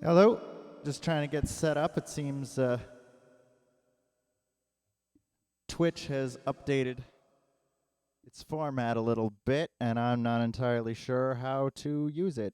Hello, just trying to get set up. It seems Twitch has updated its format a little bit, and I'm not entirely sure how to use it.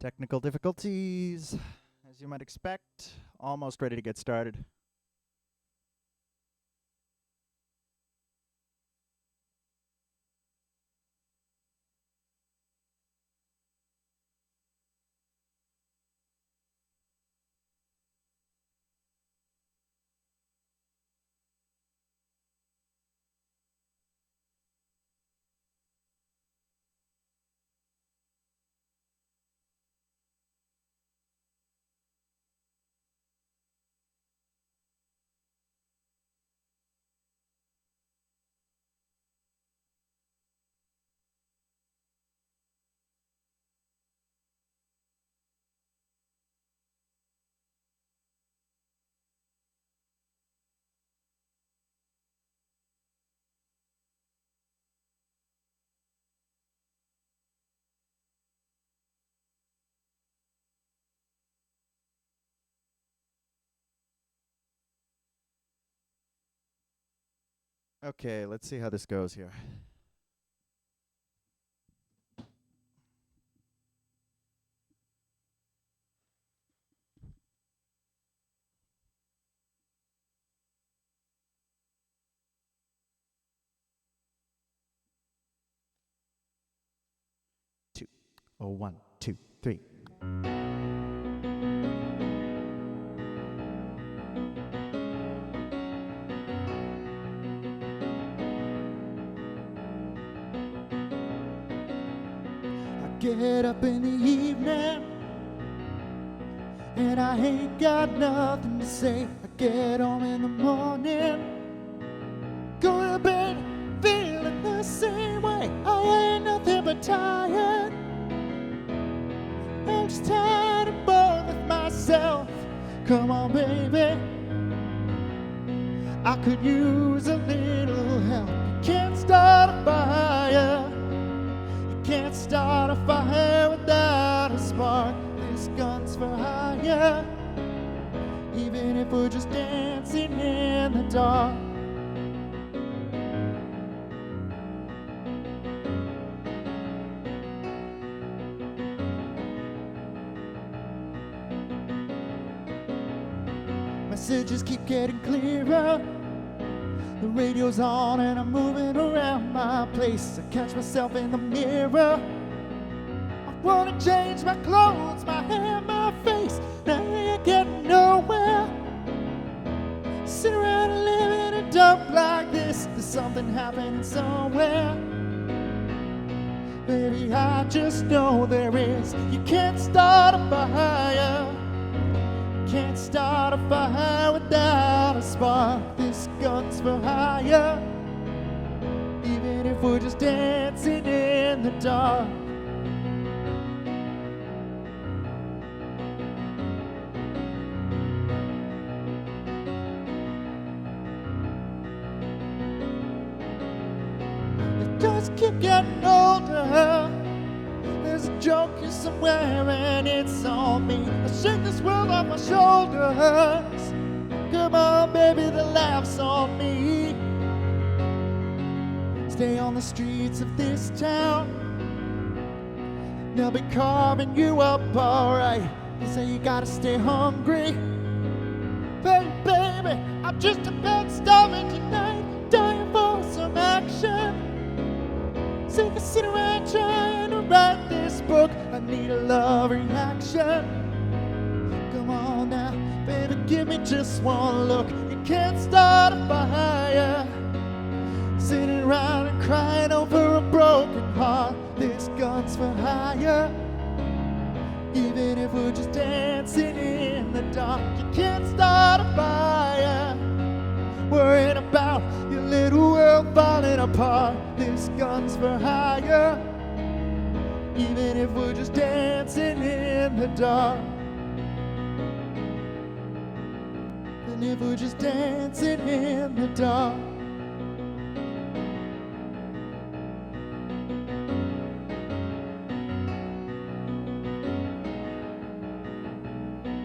Technical difficulties, as you might expect. Almost ready to get started. Okay, let's see how this goes here. Two. Oh, 1, 2, 3. Get up in the evening and I ain't got nothing to say. I get home in the morning, go to bed feeling the same way. I ain't nothing but tired. I'm just tired and bored with myself. Come on, baby, I could use a little help. You can't start a fire. Can't start a fire without a spark. This gun's for hire, even if we're just dancing in the dark. Messages keep getting clearer. The radio's on and I'm moving around my place. I catch myself in the mirror. I wanna change my clothes, my hair, my face. Now I ain't getting nowhere. Sit around and living a end up like this. There's something happening somewhere. Baby, I just know there is. You can't start a fire. You can't start a fire without a spark. This gun's for hire. Even if we're just dancing in the dark. Just keep getting older. There's a joke here somewhere and it's on me. I shake this world off my shoulders. Come on, baby, the laugh's on me. Stay on the streets of this town. They'll be carving you up, alright. They say you gotta stay hungry. Baby, baby, I'm just about starving tonight, dying for some action. Sick of sitting around trying to write this book. I need a love reaction. Come on now, baby, give me just one look. You can't start a fire sitting around and crying over a broken heart. This gun's for hire. Even if we're just dancing in the dark. You can't start a fire worrying about your little world falling apart. This gun's for hire. Even if we're just dancing in the dark. And if we're just dancing in the dark.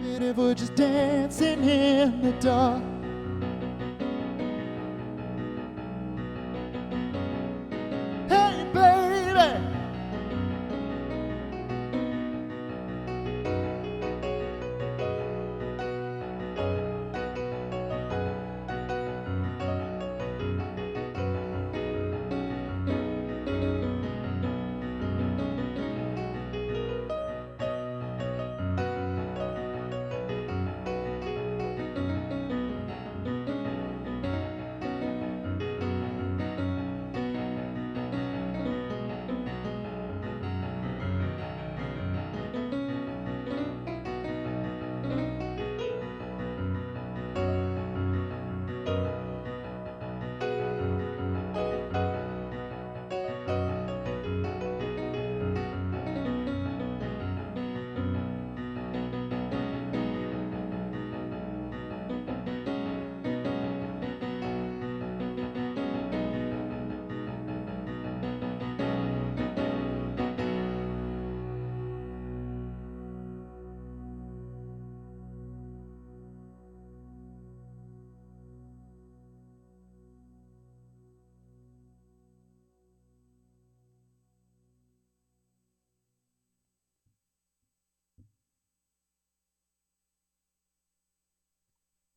And if we're just dancing in the dark. Hey, baby.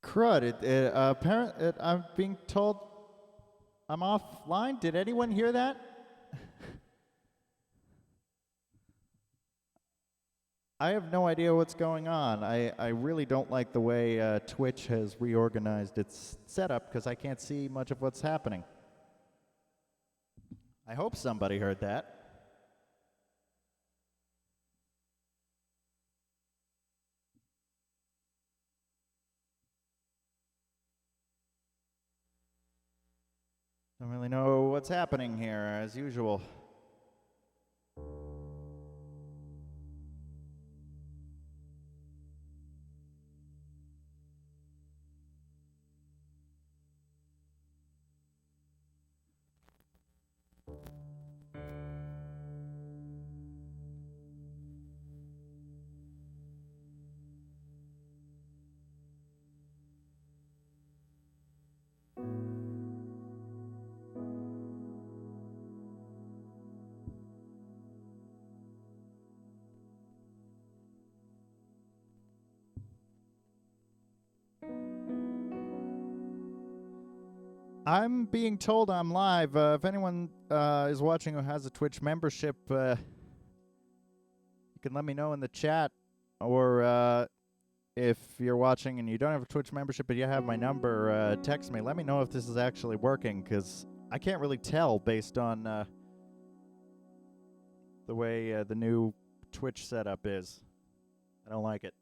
Crud, I'm being told I'm offline. Did anyone hear that? I have no idea what's going on. I really don't like the way Twitch has reorganized its setup because I can't see much of what's happening. I hope somebody heard that. Don't really know what's happening here, as usual. I'm being told I'm live. If anyone is watching who has a Twitch membership, you can let me know in the chat, or if you're watching and you don't have a Twitch membership but you have my number, text me. Let me know if this is actually working, because I can't really tell based on the way the new Twitch setup is. I don't like it.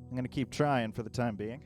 I'm going to keep trying for the time being.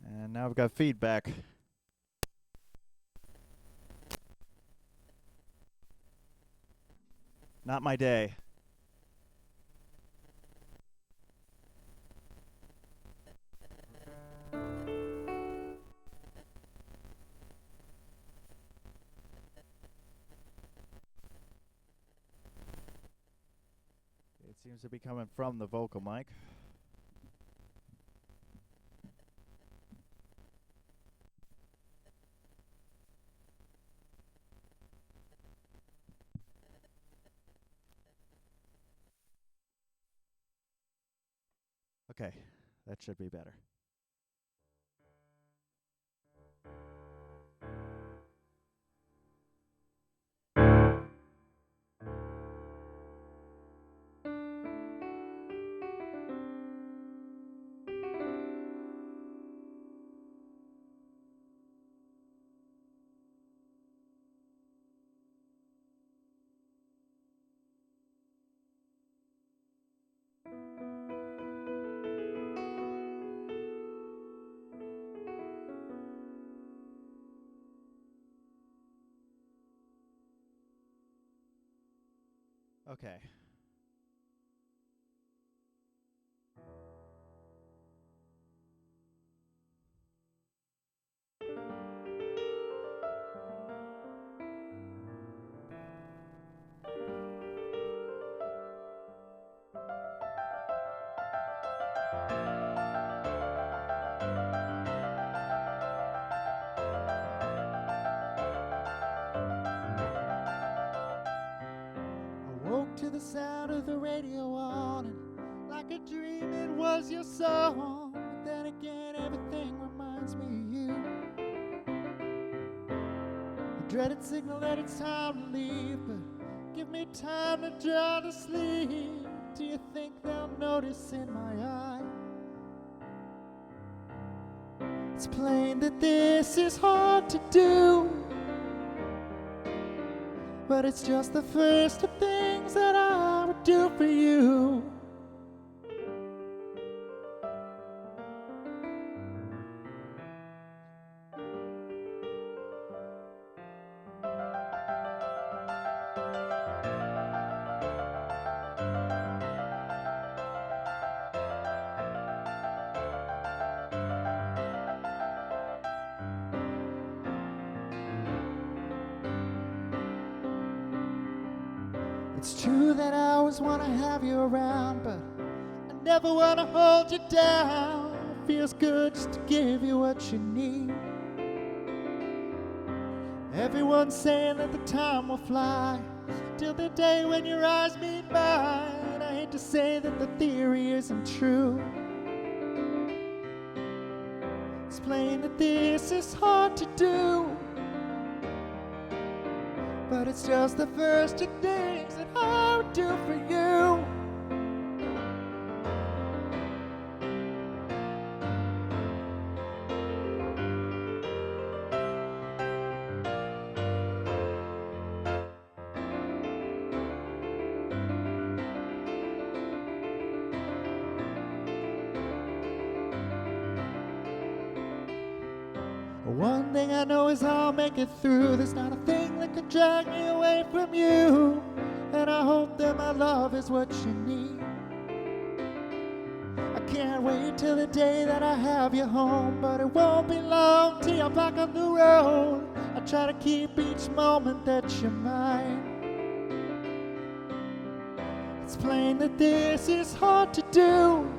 And now I've got feedback. Not my day. It seems to be coming from the vocal mic. Okay, that should be better. Okay. To the sound of the radio on, and like a dream it was your song. But then again, everything reminds me of you. The dreaded signal that it's time to leave, but give me time to draw to sleep. Do you think they'll notice in my eye? It's plain that this is hard to do, but it's just the first of things that I would do for you. It's true that I always want to have you around, but I never want to hold you down. It feels good just to give you what you need. Everyone's saying that the time will fly till the day when your eyes meet mine. I hate to say that the theory isn't true. It's plain that this is hard to do, but it's just the first of things that I would do for you. One thing I know is I'll make it through. There's not a thing that could drag me away from you. and I hope that my love is what you need. I can't wait till the day that I have you home, but it won't be long till you're back on the road. I try to keep each moment that you're mine. It's plain that this is hard to do,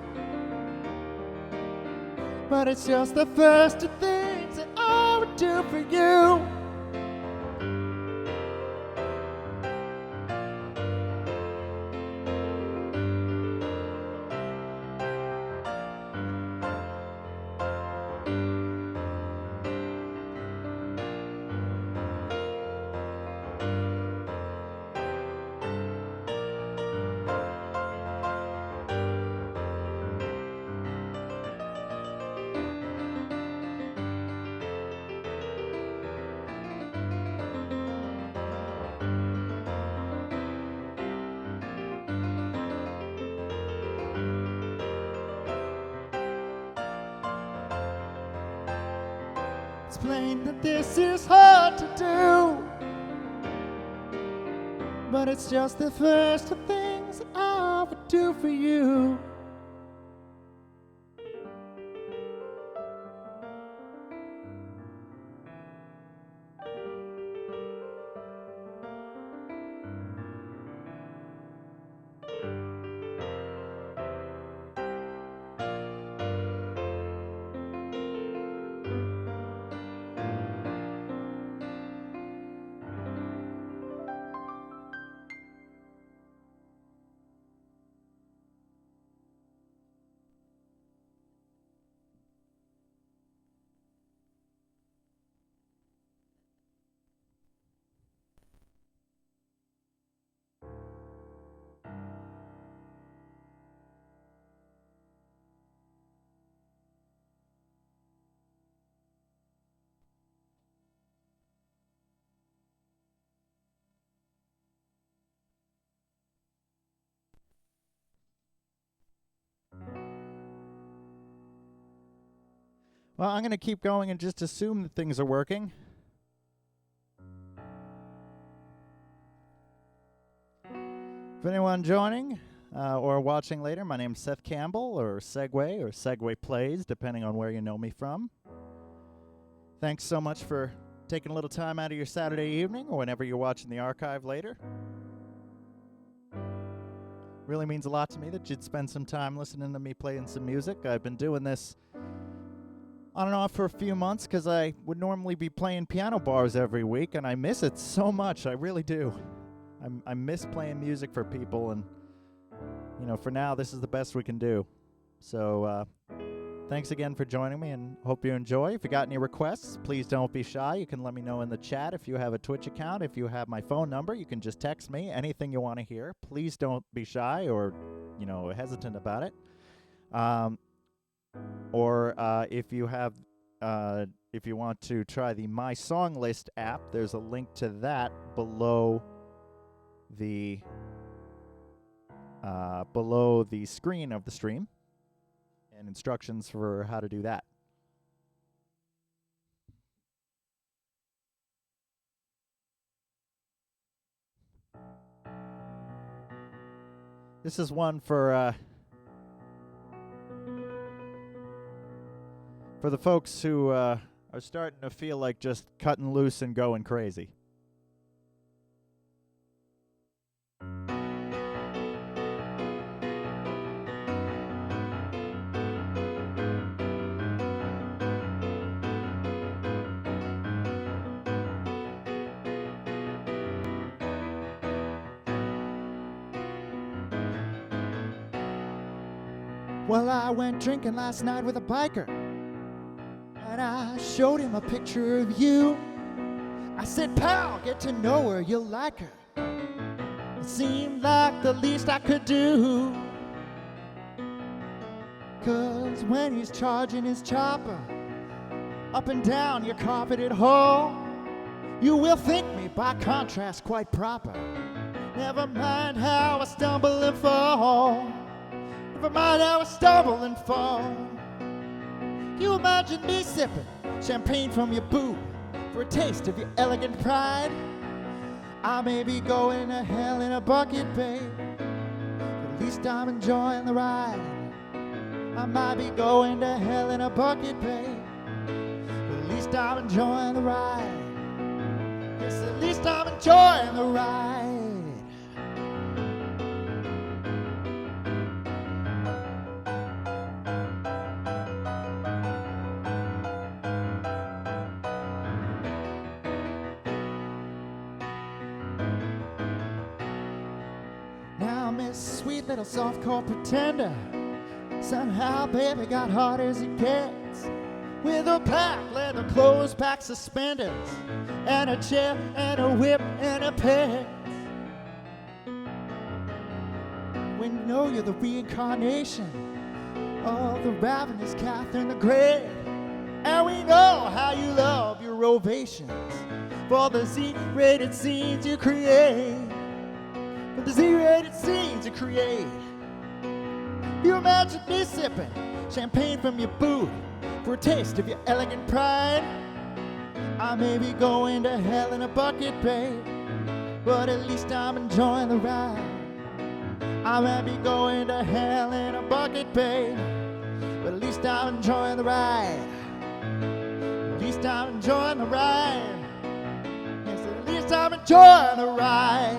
but it's just the first of things that I would do for you. It's plain that this is hard to do, but it's just the first of things I would do for you. Well, I'm going to keep going and just assume that things are working. For anyone joining or watching later, my name's Seth Campbell, or Segway Plays, depending on where you know me from. Thanks so much for taking a little time out of your Saturday evening or whenever you're watching the archive later. Really means a lot to me that you'd spend some time listening to me playing some music. I've been doing this on and off for a few months because I would normally be playing piano bars every week, and I miss it so much. I really do. I miss playing music for people, and for now, this is the best we can do. So thanks again for joining me, and hope you enjoy. If you got any requests, please don't be shy. You can let me know in the chat. If you have a Twitch account, if you have my phone number, you can just text me anything you want to hear. Please don't be shy or hesitant about it. Or if you want to try the My Song List app, there's a link to that below the screen of the stream, and instructions for how to do that. This is one for the folks who are starting to feel like just cutting loose and going crazy. Well, I went drinking last night with a biker, and I showed him a picture of you. I said, pal, get to know her, you'll like her. It seemed like the least I could do, 'cause when he's charging his chopper up and down your carpeted hall, you will think me by contrast quite proper. Never mind how I stumble and fall. Never mind how I stumble and fall. You imagine me sipping champagne from your booth for a taste of your elegant pride. I may be going to hell in a bucket, babe, but at least I'm enjoying the ride. I might be going to hell in a bucket, babe, but at least I'm enjoying the ride. Yes, at least I'm enjoying the ride. Now Miss Sweet Little Softcore Pretender somehow baby got hard as it gets, with her black leather clothes, back suspenders, and a chair and a whip and a pants. We know you're the reincarnation of the ravenous Catherine the Great, and we know how you love your ovations for the Z-rated scenes you create. For the Z-rated scenes you create. You imagine me sipping champagne from your boot for a taste of your elegant pride. I may be going to hell in a bucket, babe, but at least I'm enjoying the ride. I might be going to hell in a bucket, babe, but at least I'm enjoying the ride. At least I'm enjoying the ride. Yes, at least I'm enjoying the ride.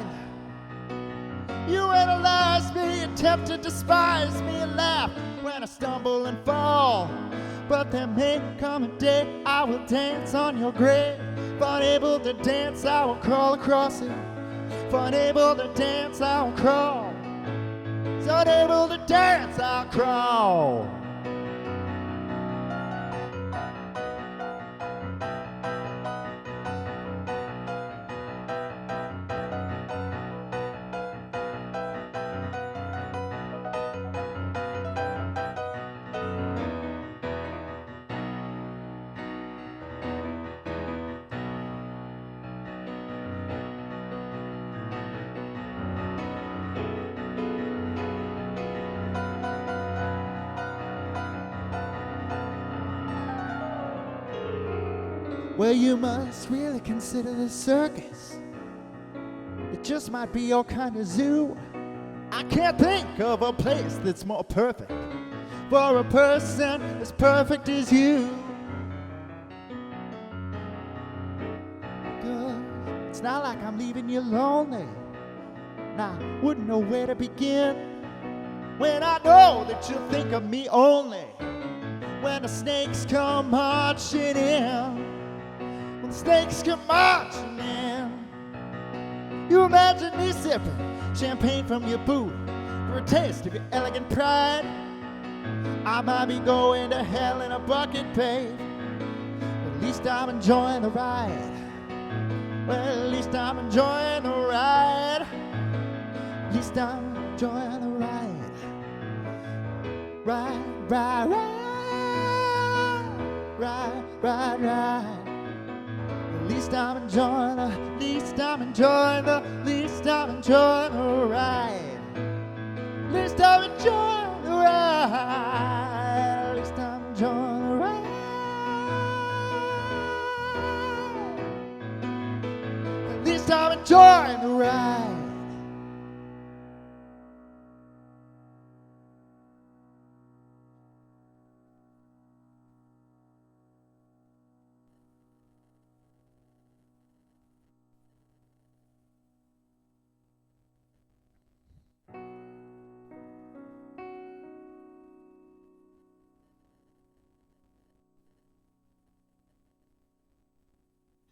You analyze me, attempt to despise me, and laugh when I stumble and fall. But there may come a day I will dance on your grave. If unable to dance, I will crawl across it. If unable to dance, I will crawl. If unable to dance, I'll crawl. Well, you must really consider the circus. It just might be your kind of zoo. I can't think of a place that's more perfect for a person as perfect as you. Because it's not like I'm leaving you lonely, and I wouldn't know where to begin when I know that you'll think of me only when the snakes come marching in. When the snakes come marching in. You imagine me sipping champagne from your boot for a taste of your elegant pride. I might be going to hell in a bucket, babe, but at least I'm enjoying the ride. Well, at least I'm enjoying the ride. At least I'm enjoying the ride. Ride, ride, ride. Ride, ride, ride. At least I'm enjoying the, least I'm enjoying the, least I'm enjoying the ride. At least I'm enjoying the ride. At least I'm enjoying the ride. At least I'm enjoying the ride.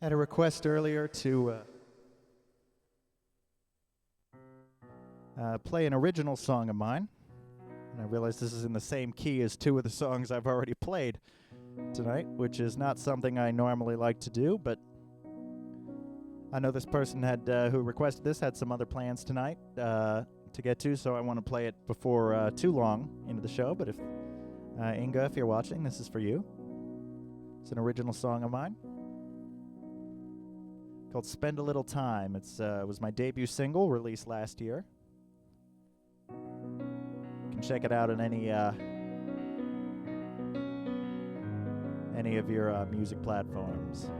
Had a request earlier to play an original song of mine, and I realize this is in the same key as two of the songs I've already played tonight, which is not something I normally like to do, but I know this person had who requested this had some other plans tonight to get to, so I want to play it before too long into the show. But if Inga, if you're watching, this is for you. It's an original song of mine called Spend a Little Time. It was my debut single released last year. You can check it out on any of your music platforms.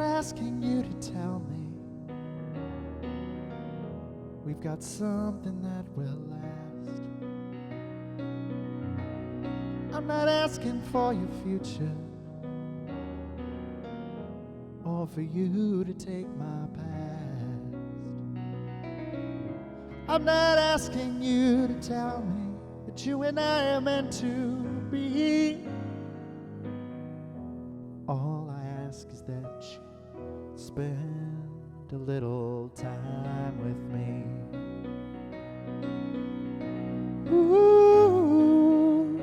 not asking you to tell me we've got something that will last. I'm not asking for your future or for you to take my past. I'm not asking you to tell me that you and I are meant to be. All I ask is that you spend a little time with me. Ooh.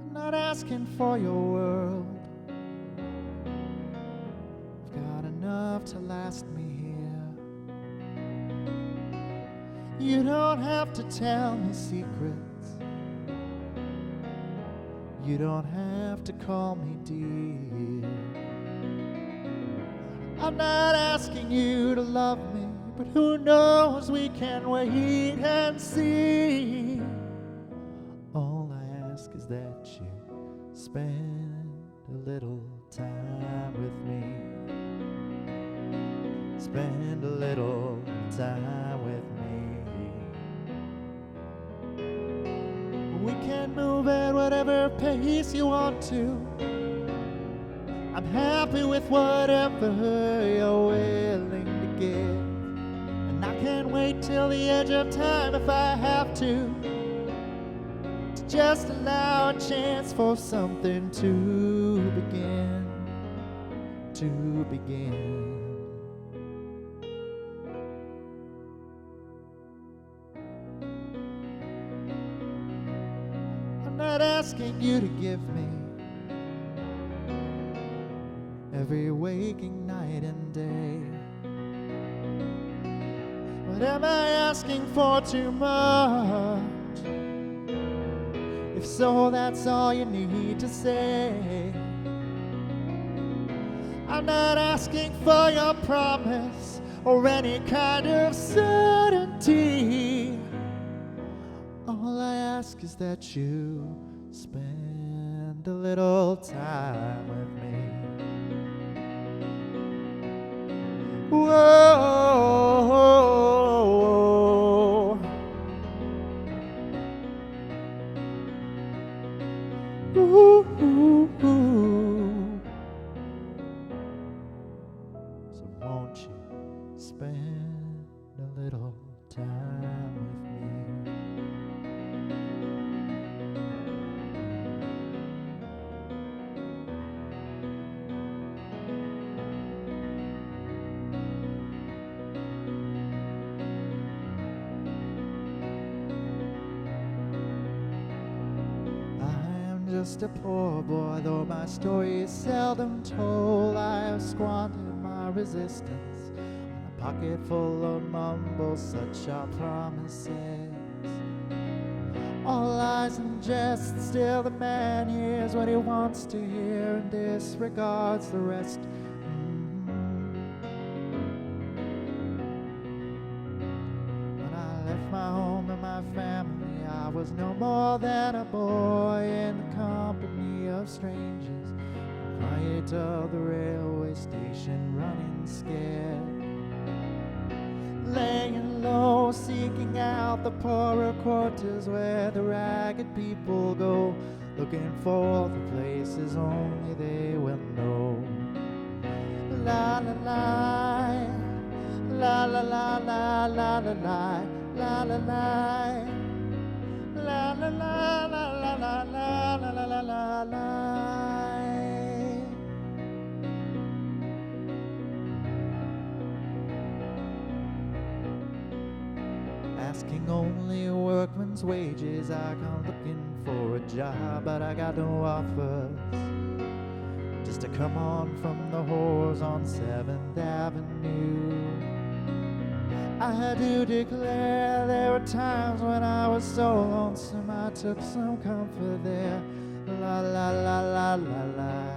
I'm not asking for your world. I've got enough to last me here. You don't have to tell me secrets. You don't have to call me dear. I'm not asking you to love me, but who knows, we can wait and see. All I ask is that you spend a little time with me. Spend a little time with me. We can move at whatever pace you want to. I'm happy with whatever you're willing to give. And I can't wait till the edge of time if I have to just allow a chance for something to begin. To begin. I'm not asking you to give me every waking night and day. But am I asking for too much? If so, that's all you need to say. I'm not asking for your promise or any kind of certainty. All I ask is that you spend a little time with me. Whoa. Ooh, ooh, ooh. So won't you spend a little time with me? Just a poor boy, though my story is seldom told. I have squandered my resistance on a pocket full of mumbles, such are promises. All lies and jest, still the man hears what he wants to hear and disregards the rest. When I left my home and my family, I was no more than a boy in the company of strangers. Quiet of the railway station, running scared. Laying low, seeking out the poorer quarters where the ragged people go, looking for the places only they will know. La la la, la la la la la la la, la la la. La la la la la la la la la la la la. Asking only a workman's wages, I come looking for a job, but I got no offers. Just to come on from the whores on 7th Avenue. I do declare there were times when I was so lonesome I took some comfort there. La la la la la la.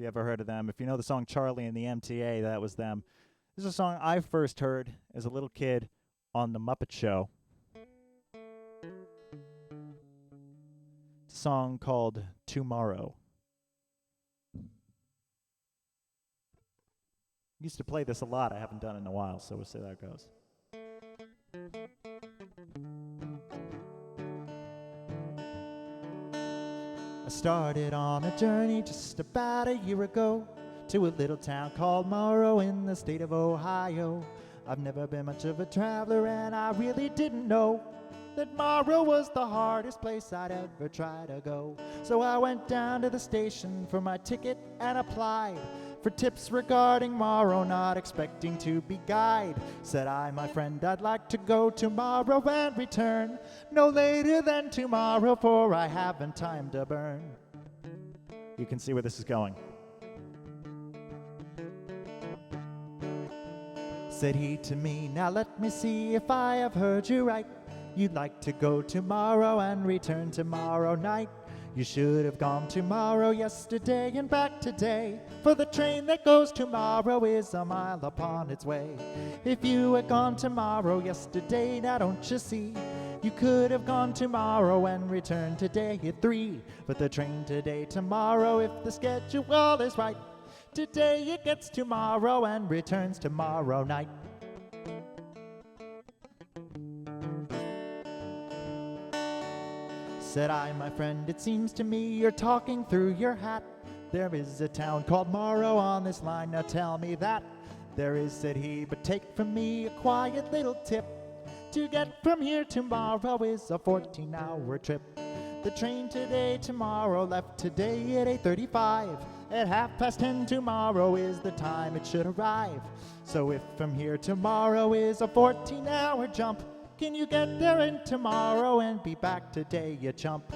you ever heard of them. If you know the song Charlie and the MTA, that was them. This is a song I first heard as a little kid on The Muppet Show. It's a song called Tomorrow. Used to play this a lot. I haven't done it in a while, so we'll see how that goes. I started on a journey just about a year ago to a little town called MORROW in the state of Ohio. I've never been much of a traveler, and I really didn't know that MORROW was the hardest place I'd ever try to go. So I went down to the station for my ticket and applied for tips regarding MORROW, not expecting to be guide. Said I, my friend, I'd like to go tomorrow and return no later than tomorrow, for I haven't time to burn. You can see where this is going. Said he to me, now let me see if I have heard you right. You'd like to go tomorrow and return tomorrow night. You should have gone tomorrow yesterday and back today, for the train that goes tomorrow is a mile upon its way. If you had gone tomorrow yesterday, now don't you see, you could have gone tomorrow and returned today at 3. But the train today, tomorrow, if the schedule is right, today it gets tomorrow and returns tomorrow night. Said I, my friend, it seems to me you're talking through your hat. There is a town called MORROW on this line, now tell me that. There is, said he, but take from me a quiet little tip. To get from here to MORROW is a 14-hour trip. The train today, tomorrow, left today at 8:35. At 10:30 tomorrow is the time it should arrive. So if from here to MORROW is a 14-hour jump, can you get there in tomorrow and be back today, you chump?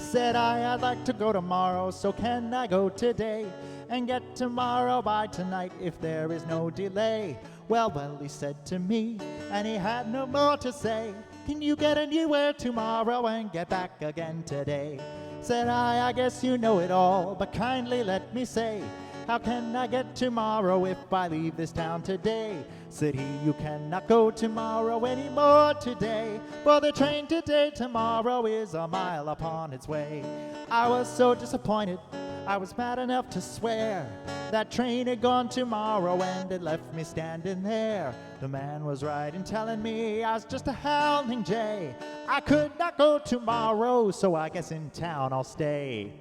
Said I, I'd like to go tomorrow, so can I go today and get tomorrow by tonight if there is no delay? Well, he said to me, and he had no more to say. Can you get anywhere tomorrow and get back again today? Said I guess you know it all, but kindly let me say, how can I get tomorrow if I leave this town today? Said he, you cannot go tomorrow anymore today, for the train today, tomorrow is a mile upon its way. I was so disappointed, I was mad enough to swear that train had gone tomorrow and it left me standing there. The man was right in telling me I was just a howling jay. I could not go tomorrow, so I guess in town I'll stay.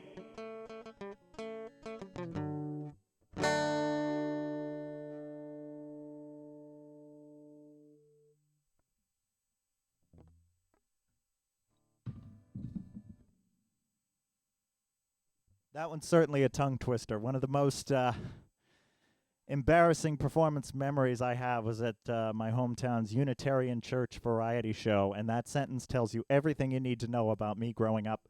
That one's certainly a tongue twister. One of the most embarrassing performance memories I have was at my hometown's Unitarian Church variety show, and that sentence tells you everything you need to know about me growing up,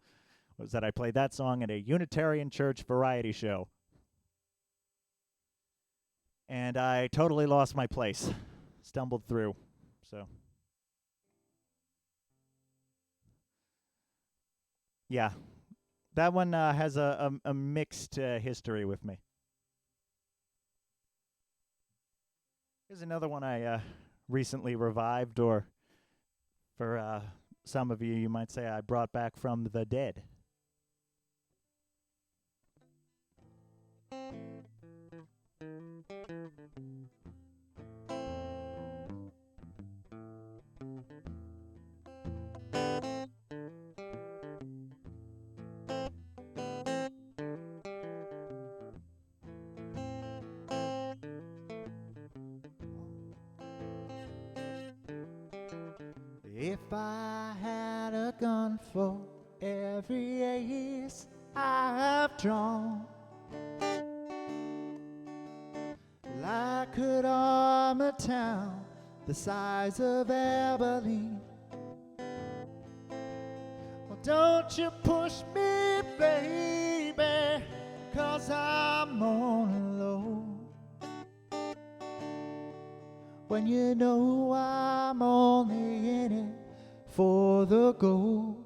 was that I played that song at a Unitarian Church variety show. And I totally lost my place, stumbled through, so. Yeah. That one has a mixed history with me. Here's another one I recently revived, or for some of you, you might say I brought back from the dead. If I had a gun for every ace I have drawn, I could arm a town the size of Abilene. Well, don't you push me, baby, 'cause I'm on low. When you know I'm only in it for the gold.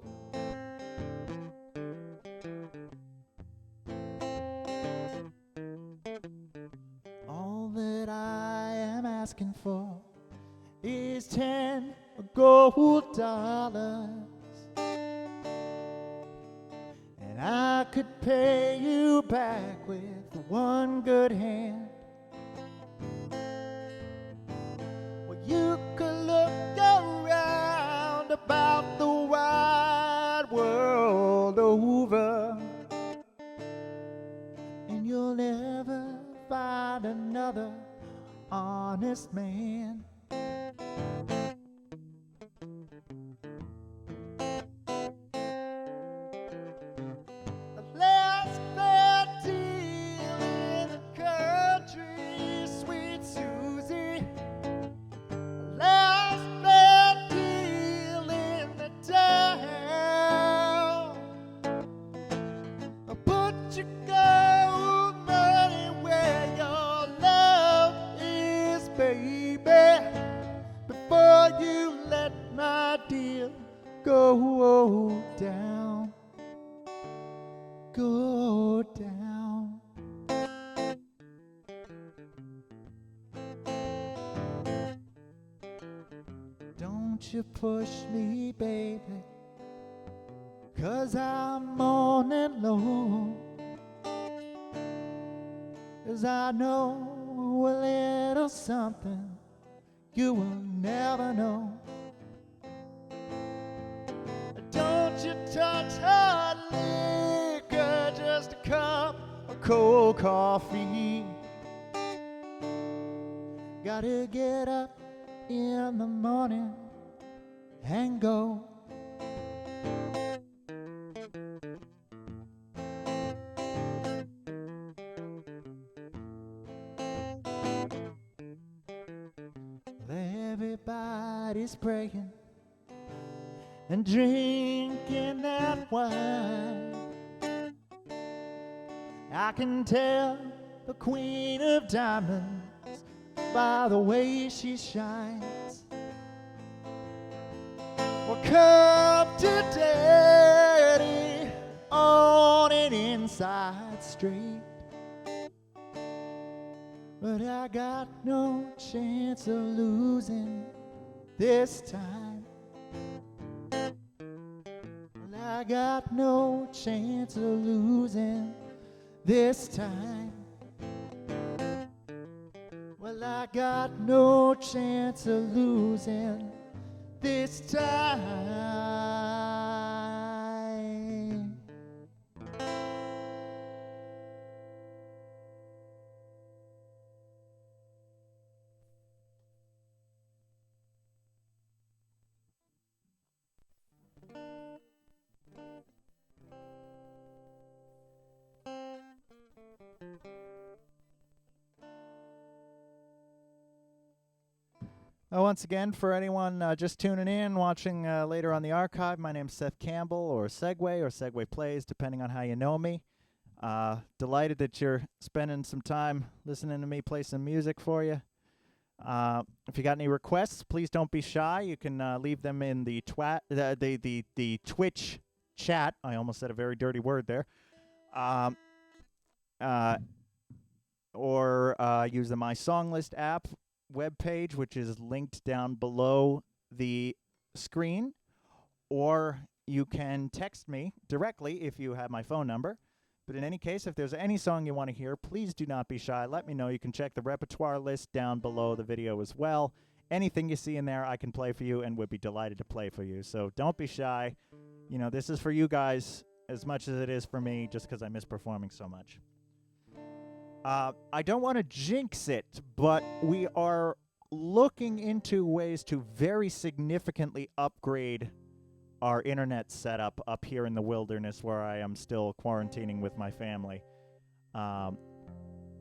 gold dollars, and I could pay you back with one good hand. Well, you could look around about the wide world over, and you'll never find another honest man. Go down, go down. Don't you push me, baby, 'cause I'm on and low. 'Cause I know a little something you will never know. Don't you touch hot liquor, just a cup of cold coffee. Gotta get up in the morning and go. Everybody's praying and drinking that wine. I can tell the Queen of Diamonds by the way she shines. Well, come to Daddy on an inside street, but I got no chance of losing this time. I got no chance of losing this time. Well, I got no chance of losing this time. Once again, for anyone just tuning in, watching later on the archive, my name's Seth Campbell, or Segway Plays, depending on how you know me. Delighted that you're spending some time listening to me play some music for you. If you got any requests, please don't be shy. You can leave them in the Twitch chat. I almost said a very dirty word there. Or use the My Song List app webpage, which is linked down below the screen, or you can text me directly if you have my phone number. But in any case, if there's any song you want to hear, please do not be shy. Let me know. You can check the repertoire list down below the video as well. Anything you see in there, I can play for you and would be delighted to play for you. So don't be shy. You know, this is for you guys as much as it is for me, just because I miss performing so much. I don't want to jinx it, but we are looking into ways to very significantly upgrade our internet setup up here in the wilderness where I am still quarantining with my family.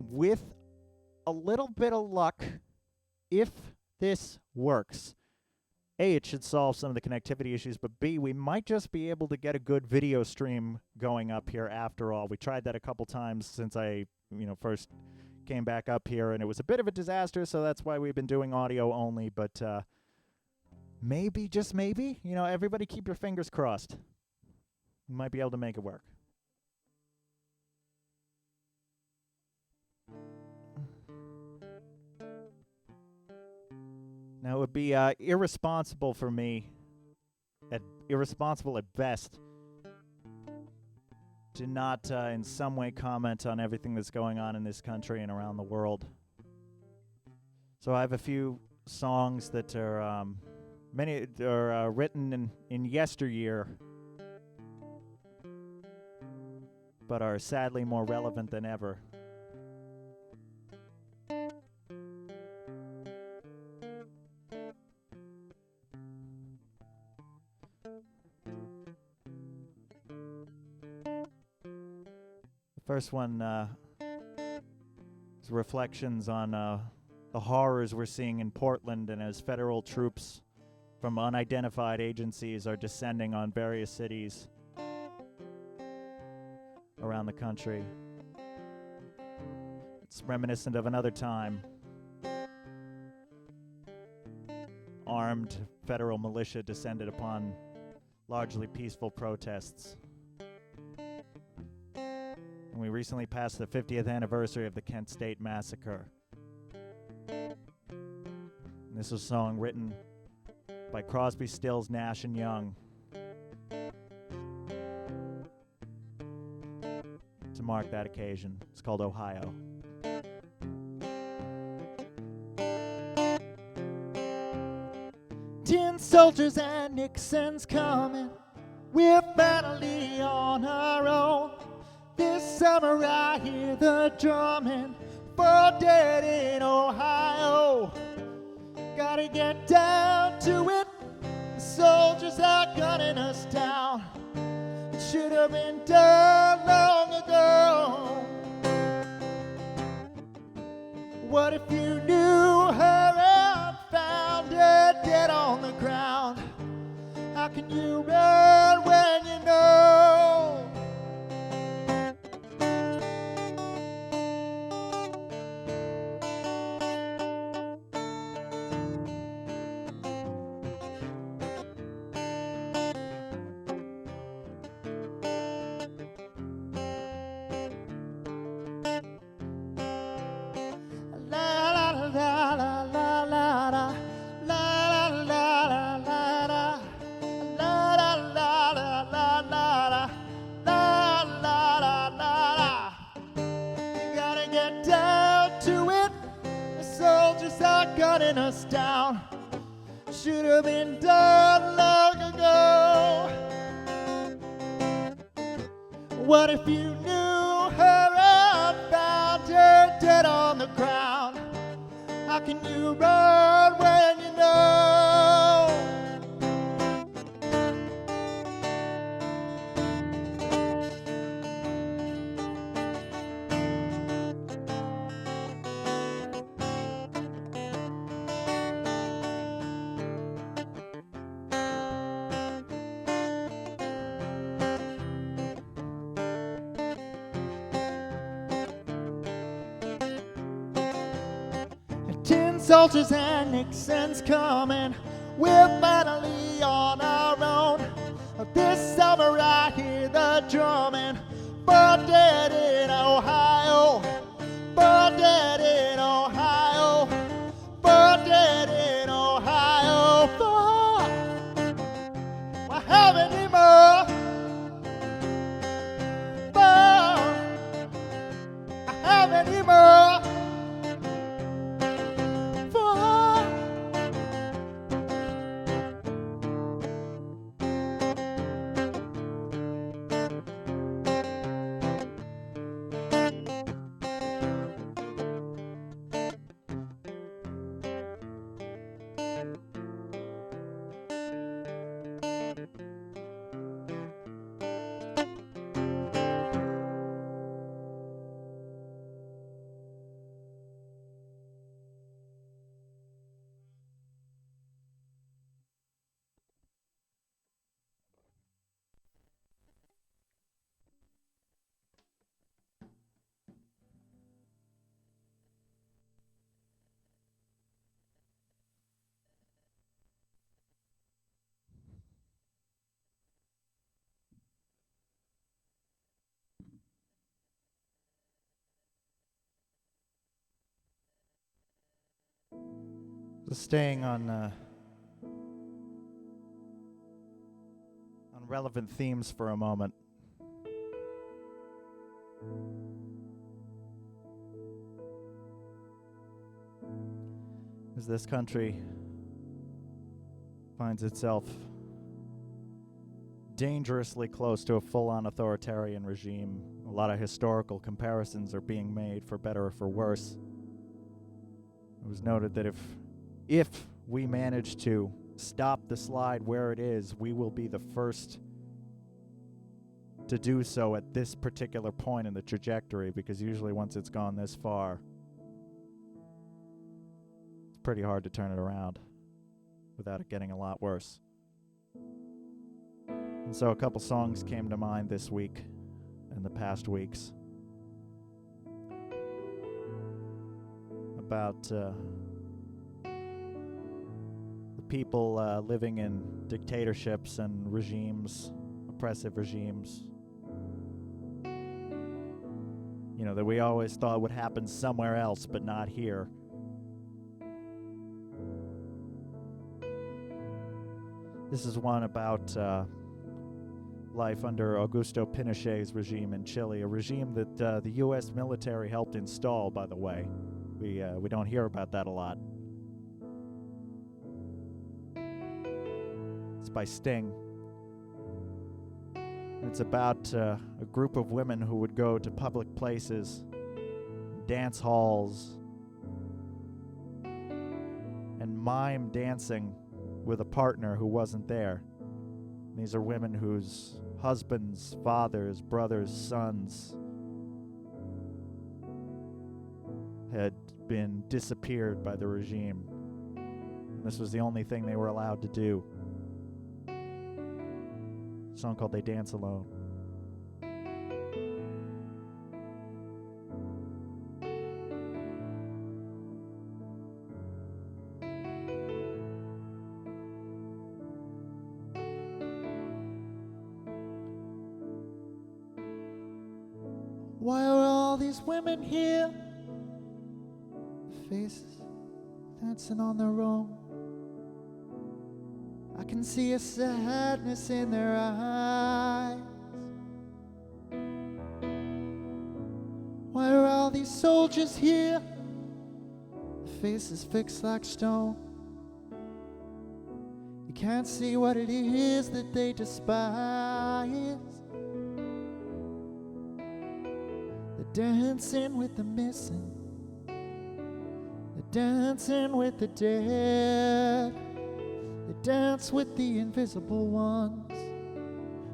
With a little bit of luck, if this works, A, it should solve some of the connectivity issues, but B, we might just be able to get a good video stream going up here after all. We tried that a couple times since I first came back up here, and it was a bit of a disaster, so that's why we've been doing audio only, but maybe, just maybe, everybody keep your fingers crossed. We might be able to make it work. Now, it would be irresponsible for me, irresponsible at best, to not in some way comment on everything that's going on in this country and around the world. So I have a few songs that are, many are written in yesteryear, but are sadly more relevant than ever. First one is reflections on the horrors we're seeing in Portland, and as federal troops from unidentified agencies are descending on various cities around the country. It's reminiscent of another time. Armed federal militia descended upon largely peaceful protests. And we recently passed the 50th anniversary of the Kent State Massacre. And this was a song written by Crosby, Stills, Nash, and Young to mark that occasion. It's called Ohio. Tin soldiers and Nixon's coming. We're finally on our own. This summer I hear the drumming for dead in Ohio. Gotta get down to it. The soldiers are gunning us down. It should have been done long ago. What if you knew her and found her dead on the ground? How can you run when you know? Gunning us down. Should have been done long ago. What if you knew her and found her dead on the ground? How can you run when you know? Soldiers and Nixon's coming. We're finally on our own. This summer I hear the drumming. For dead in Ohio. For dead in Ohio. For dead in Ohio. For I have any more. For I have any more. So staying on relevant themes for a moment. As this country finds itself dangerously close to a full-on authoritarian regime, a lot of historical comparisons are being made, for better or for worse. It was noted that if we manage to stop the slide where it is, we will be the first to do so at this particular point in the trajectory, because usually once it's gone this far, it's pretty hard to turn it around without it getting a lot worse. And so a couple songs came to mind this week and the past weeks about the people living in dictatorships and regimes, oppressive regimes, you know, that we always thought would happen somewhere else but not here. This is one about life under Augusto Pinochet's regime in Chile, a regime that the U.S. military helped install, by the way. We don't hear about that a lot. It's by Sting. And it's about a group of women who would go to public places, dance halls, and mime dancing with a partner who wasn't there. And these are women whose husbands, fathers, brothers, sons had been disappeared by the regime. And this was the only thing they were allowed to do. A song called They Dance Alone. Why are all these women here? Faces dancing on their own. I can see a sadness in their eyes. Why are all these soldiers here? Faces fixed like stone. You can't see what it is that they despise. Dancing with the missing, they dancing with the dead, they dance with the invisible ones,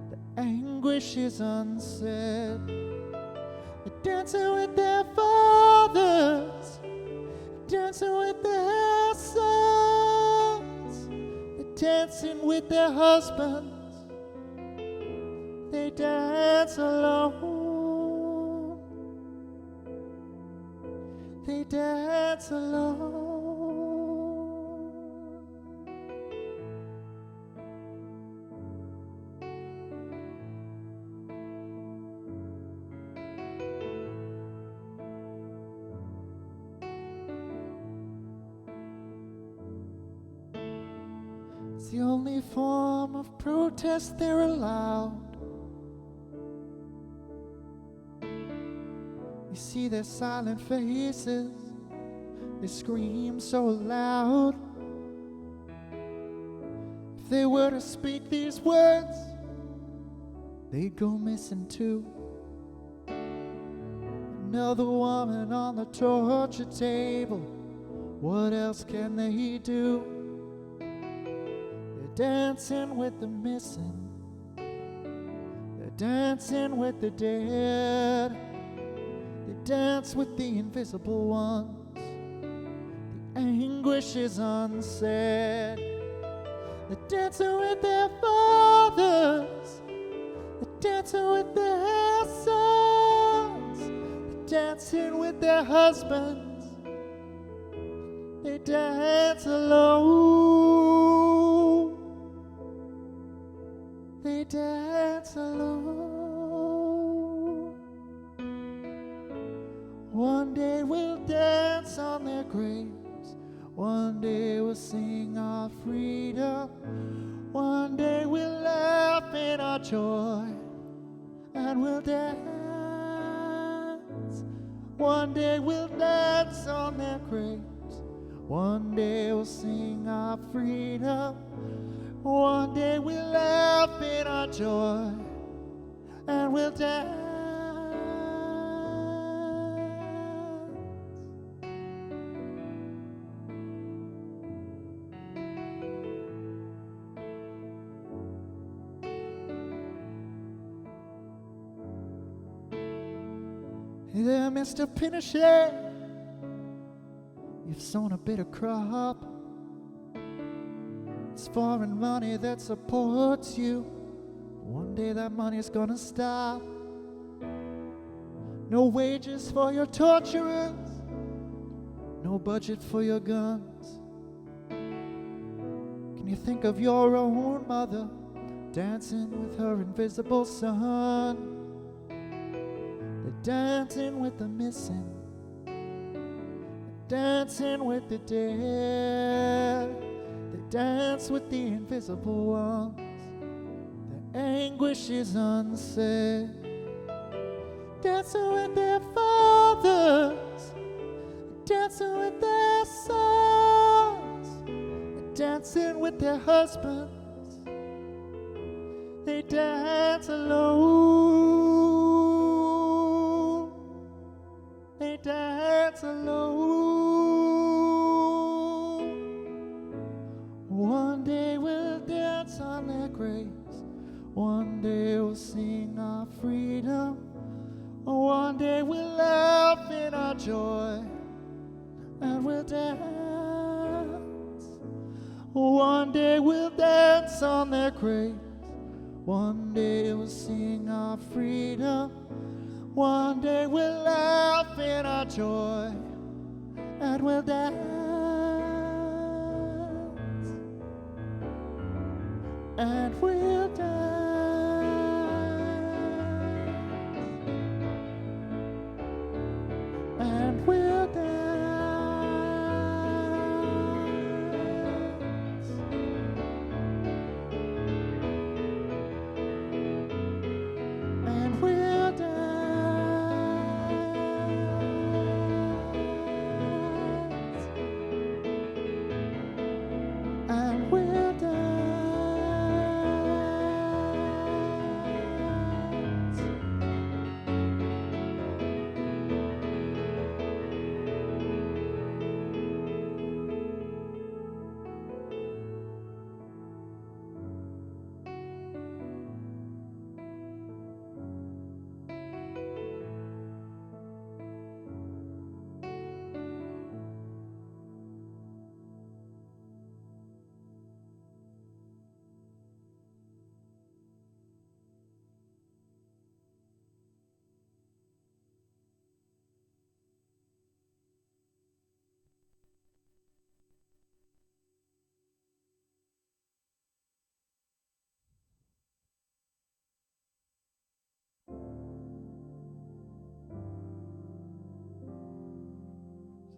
the anguish is unsaid. They're dancing with their fathers, dancing with their sons, they're dancing with their husbands, they dance alone. They dance alone. It's the only form of protest they're allowed. You see their silent faces, they scream so loud. If they were to speak these words, they'd go missing too. Another woman on the torture table, what else can they do? They're dancing with the missing, they're dancing with the dead. They dance with the invisible ones. The anguish is unsaid. They're dancing with their fathers. They're dancing with their sons. They're dancing with their husbands. They dance alone. They dance alone. One day we'll dance on their graves. One day we'll sing our freedom. One day we'll laugh in our joy. And we'll dance. One day we'll dance on their graves. One day we'll sing our freedom. One day we'll laugh in our joy. And we'll dance. Hey there, Mr. Pinochet, you've sown a bitter crop. It's foreign money that supports you. One day that money's gonna stop. No wages for your torturers, no budget for your guns. Can you think of your own mother dancing with her invisible son? They're dancing with the missing, they're dancing with the dead. They dance with the invisible ones. Their anguish is unsaid. Dancing with their fathers, dancing with their sons, and dancing with their husbands. They dance alone. They dance alone. One day we'll dance on their graves. One day we'll sing our freedom. One day we'll laugh in our joy. And we'll dance. One day we'll dance on their graves. One day we'll sing our freedom. One day we'll laugh in our joy. And we'll dance. And we'll dance. And we'll dance. And we'll dance. And we'll dance.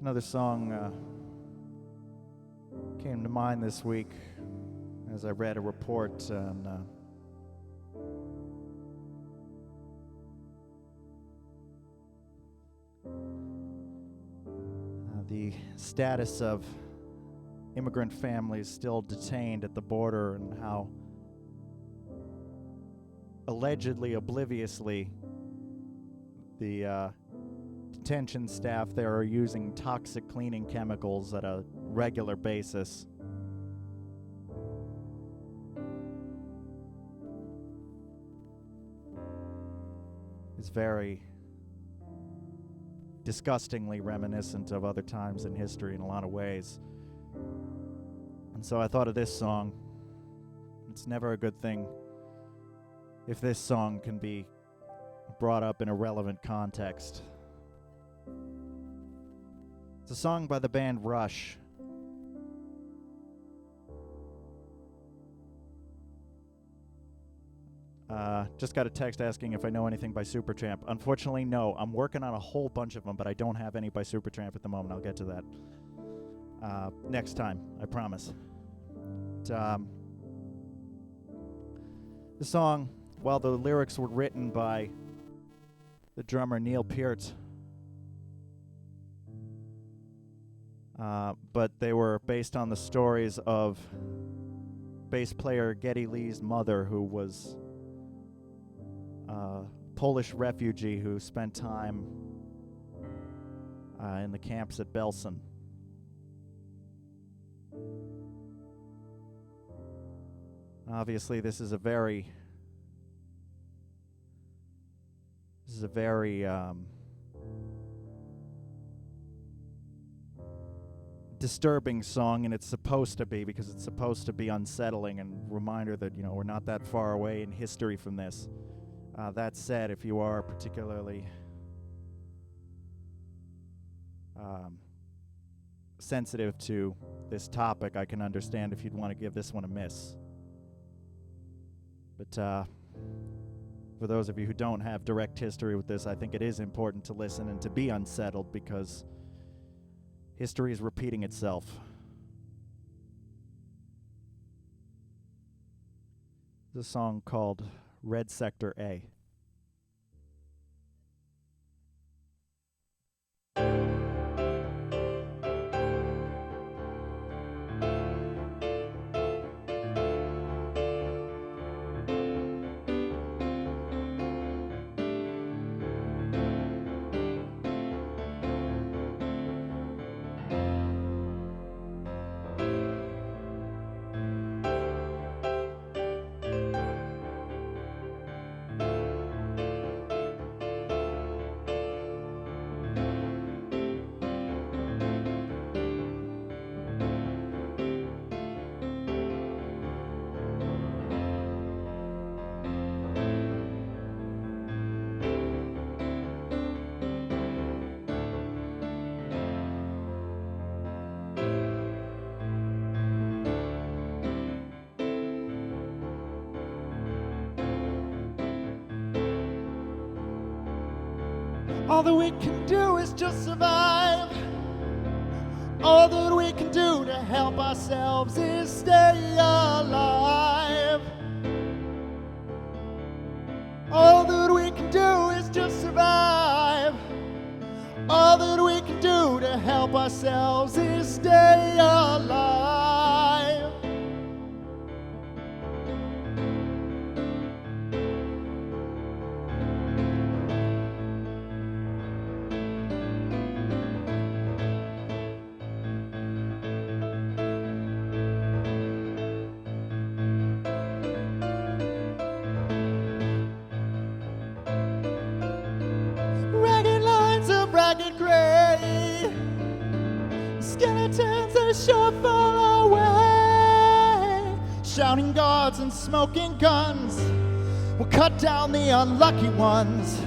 Another song came to mind this week as I read a report on the status of immigrant families still detained at the border and how allegedly, obliviously, the detention staff there are using toxic cleaning chemicals at a regular basis. It's very disgustingly reminiscent of other times in history in a lot of ways. And so I thought of this song. It's never a good thing if this song can be brought up in a relevant context. It's a song by the band Rush. Just got a text asking if I know anything by Supertramp. Unfortunately, no. I'm working on a whole bunch of them, but I don't have any by Supertramp at the moment. I'll get to that. next time, I promise. The song, while the lyrics were written by the drummer Neil Peart, but they were based on the stories of bass player Geddy Lee's mother, who was a Polish refugee who spent time in the camps at Belsen. Obviously, this is a very disturbing song, and it's supposed to be, because it's supposed to be unsettling and reminder that, you know, we're not that far away in history from this. That said, if you are particularly sensitive to this topic, I can understand if you'd want to give this one a miss. But for those of you who don't have direct history with this, I think it is important to listen and to be unsettled, because history is repeating itself. There's a song called Red Sector A. All that we can do is just survive. All that we can do to help ourselves is stay alive. All that we can do is just survive. All that we can do to help ourselves is stay alive. Ragged gray skeletons that shuffle away, shouting guards and smoking guns will cut down the unlucky ones.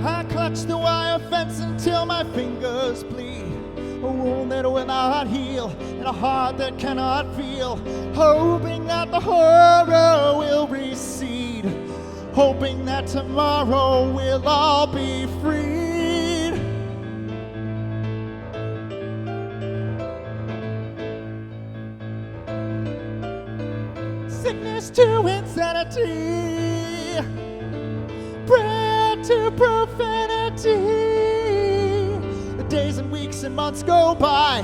I clutch the wire fence until my fingers bleed, a wound that will not heal and a heart that cannot feel, hoping that the horror will recede, hoping that tomorrow we'll all be freed. Sickness to insanity, prayer to profanity. The days and weeks and months go by,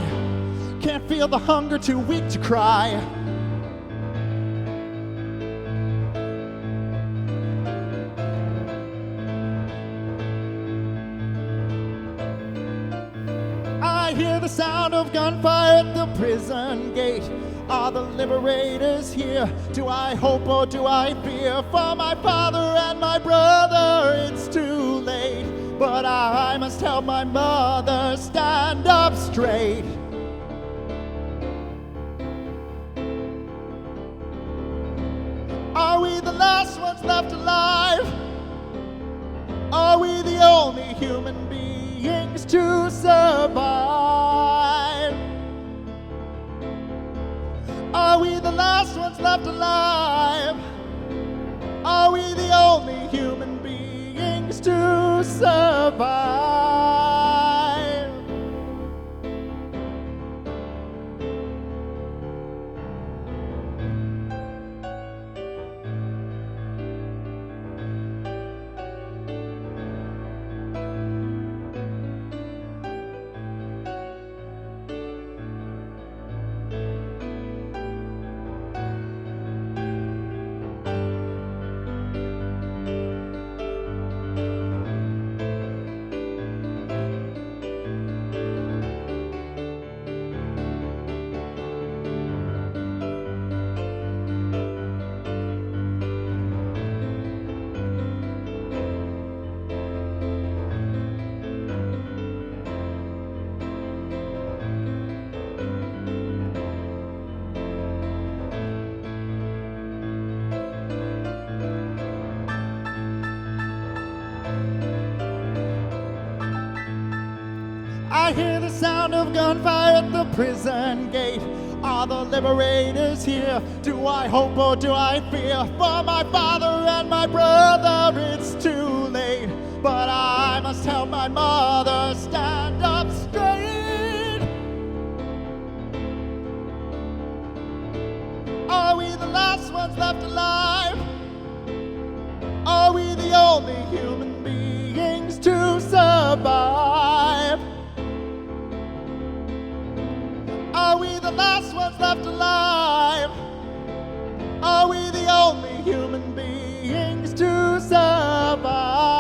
can't feel the hunger, too weak to cry. I hear the sound of gunfire at the prison gate. Are the liberators here? Do I hope or do I fear? For my father and my brother it's too late, but I must help my mother stand up straight. Are we the last ones left alive? Are we the only human beings to survive? Are we the last ones left alive? Are we the only human beings to sound of gunfire at the prison gate. Are the liberators here? Do I hope or do I fear? For my father and my brother it's too late, but I must help my mother stand up straight. Are we the last ones left alive? Are we the only human beings to survive? Are we the last ones left alive? Are we the only human beings to survive?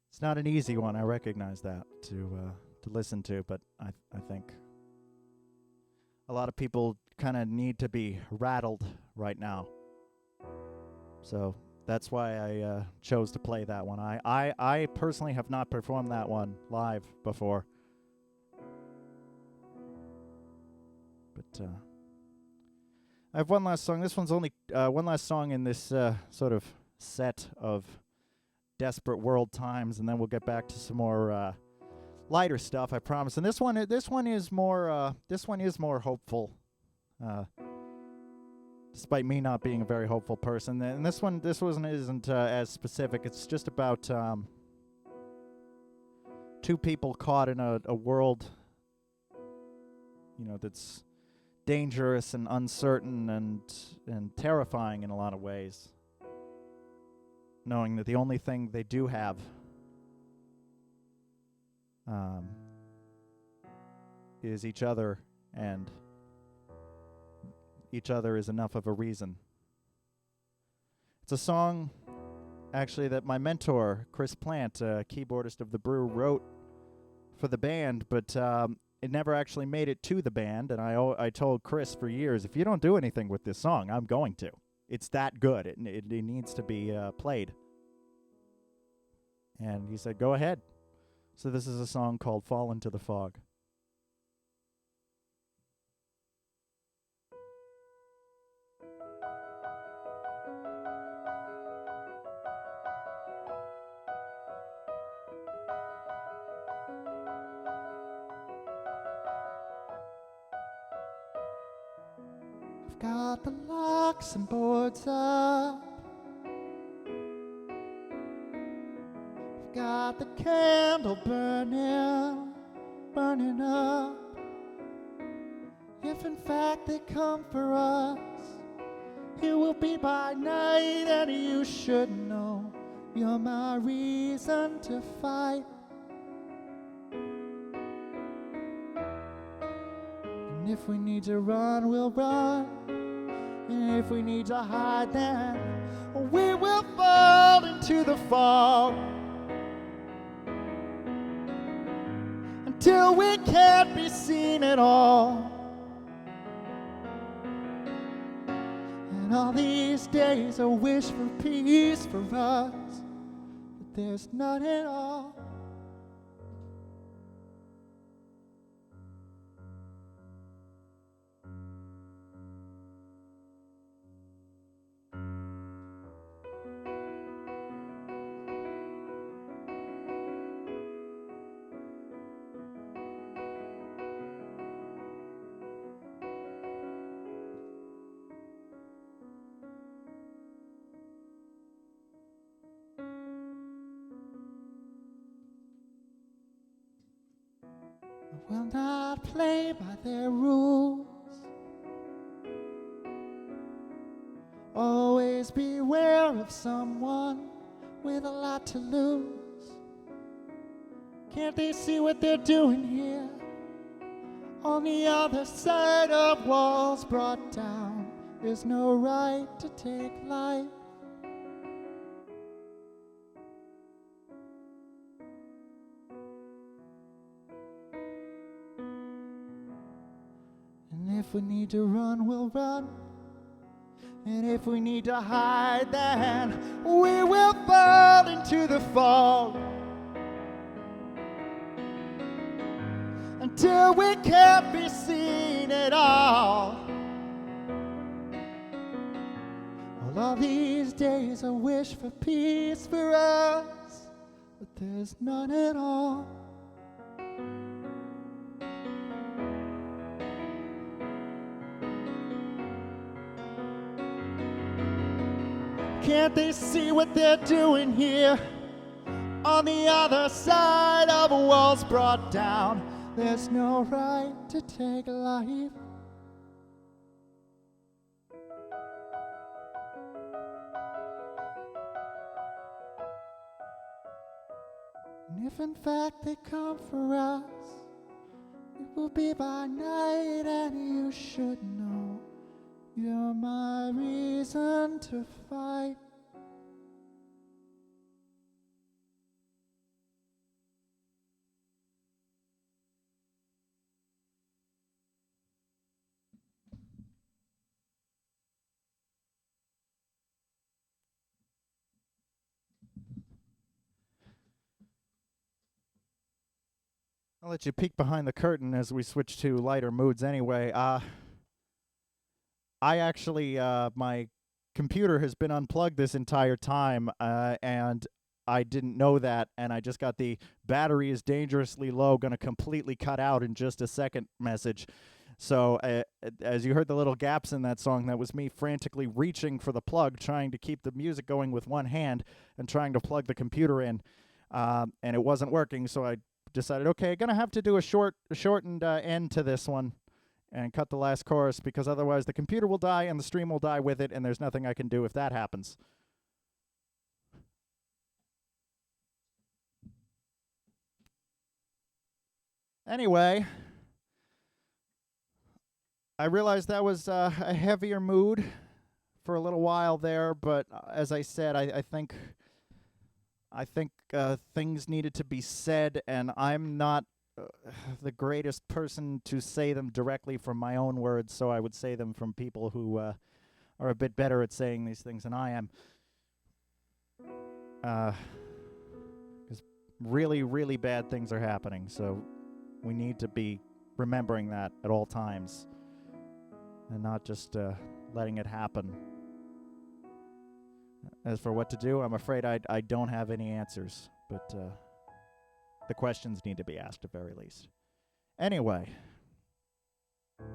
It's not an easy one, I recognize that, to listen to, but I think a lot of people kind of need to be rattled right now. So that's why I chose to play that one. I personally have not performed that one live before. But I have one last song. This one's only one last song in this sort of set of desperate world times, and then we'll get back to some more lighter stuff, I promise. And this one is more hopeful, despite me not being a very hopeful person. And this one isn't as specific. It's just about two people caught in a world, that's dangerous and uncertain and terrifying in a lot of ways, knowing that the only thing they do have is each other, and each other is enough of a reason. It's a song, actually, that my mentor, Chris Plante, keyboardist of the Brew, wrote for the band, but it never actually made it to the band, and I told Chris for years, if you don't do anything with this song, I'm going to. It's that good. It needs to be played. And he said, go ahead. So this is a song called Fall Into the Fog. I've got the locks and boards up. Got the candle burning up. If in fact they come for us, it will be by night, and you should know you're my reason to fight. And if we need to run, we'll run. And if we need to hide, then we will fall into the fog. Till we can't be seen at all. And all these days I wish for peace for us, but there's none at all. will not play by their rules. Always beware of someone with a lot to lose. Can't they see what they're doing here? On the other side of walls brought down, there's no right to take life. And if we need to run, we'll run. And if we need to hide, then we will fall into the fog until we can't be seen at all. All these days I wish for peace for us, but there's none at all. Can't they see what they're doing here? On the other side of walls brought down, there's no right to take life. And if in fact they come for us, it will be by night, and you should know you're my reason to fight. I'll let you peek behind the curtain as we switch to lighter moods anyway. I actually, my computer has been unplugged this entire time, and I didn't know that, and I just got the battery is dangerously low, gonna completely cut out in just a second message. So as you heard the little gaps in that song, that was me frantically reaching for the plug, trying to keep the music going with one hand and trying to plug the computer in, and it wasn't working, so I decided, okay, gonna have to do a shortened end to this one and cut the last chorus, because otherwise the computer will die and the stream will die with it, and there's nothing I can do if that happens. Anyway, I realized that was a heavier mood for a little while there, but as I said, I think things needed to be said, and I'm not the greatest person to say them directly from my own words, so I would say them from people who are a bit better at saying these things than I am. Because really, really bad things are happening, so we need to be remembering that at all times and not just letting it happen. As for what to do, I'm afraid I don't have any answers, but the questions need to be asked at very least. Anyway, so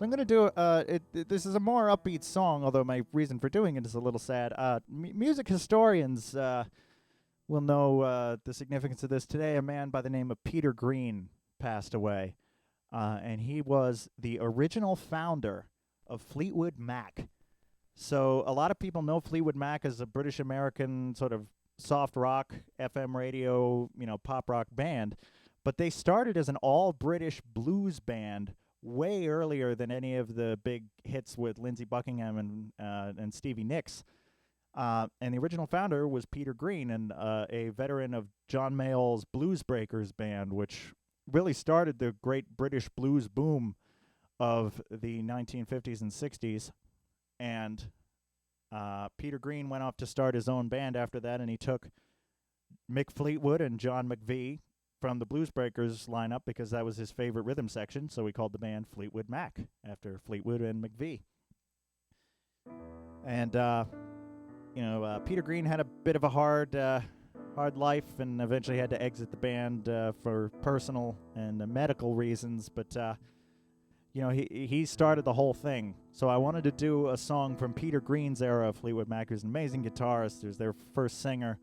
I'm going to do, this is a more upbeat song, although my reason for doing it is a little sad. Music historians will know the significance of this today. A man by the name of Peter Green passed away, and he was the original founder of Fleetwood Mac. So a lot of people know Fleetwood Mac as a British-American sort of soft rock, FM radio, pop rock band, but they started as an all-British blues band way earlier than any of the big hits with Lindsey Buckingham and Stevie Nicks. And the original founder was Peter Green, and a veteran of John Mayall's Blues Breakers band, which really started the great British blues boom of the 1950s and 60s. And Peter Green went off to start his own band after that, and he took Mick Fleetwood and John McVie from the Blues Breakers lineup because that was his favorite rhythm section, so he called the band Fleetwood Mac after Fleetwood and McVie. And, Peter Green had a bit of a hard life and eventually had to exit the band for personal and medical reasons, but he started the whole thing. So I wanted to do a song from Peter Green's era of Fleetwood Mac, who's an amazing guitarist, who's their first singer.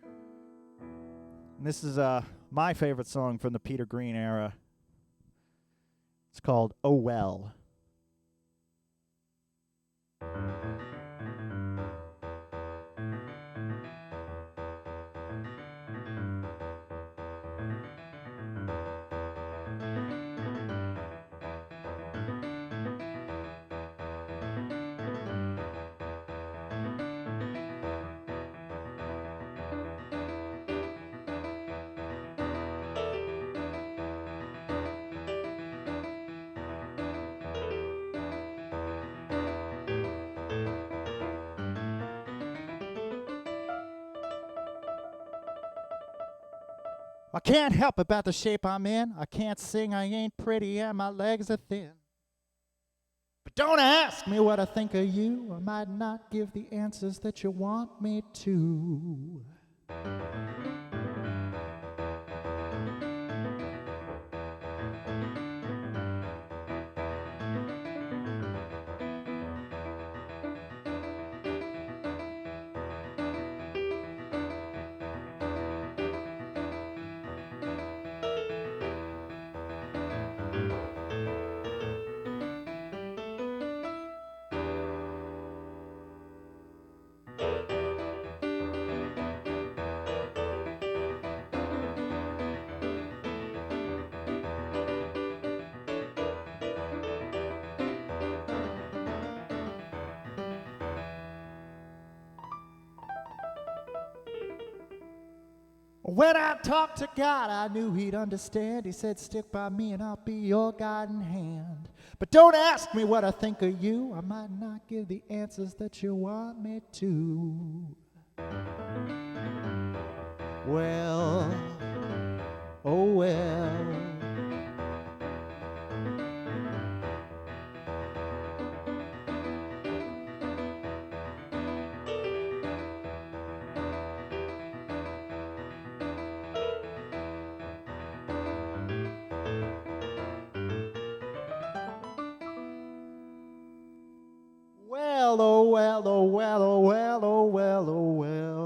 And this is my favorite song from the Peter Green era, It's called Oh Well. I can't help about the shape I'm in. I can't sing, I ain't pretty, and my legs are thin. But don't ask me what I think of you. I might not give the answers that you want me to. When I talked to God, I knew he'd understand. He said, stick by me and I'll be your guiding hand. But don't ask me what I think of you. I might not give the answers that you want me to. Well, oh well. Well, oh well, oh well, oh well, oh well, oh well.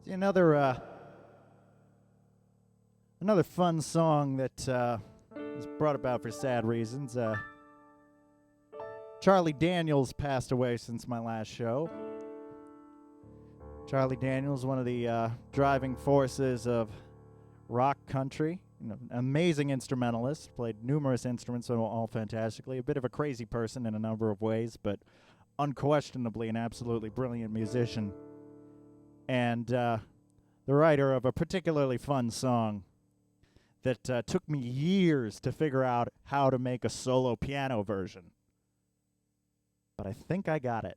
See, another fun song that was brought about for sad reasons. Charlie Daniels passed away since my last show. Charlie Daniels, one of the driving forces of rock country. An amazing instrumentalist, played numerous instruments, all fantastically. A bit of a crazy person in a number of ways, but unquestionably an absolutely brilliant musician. And the writer of a particularly fun song that took me years to figure out how to make a solo piano version. But I think I got it.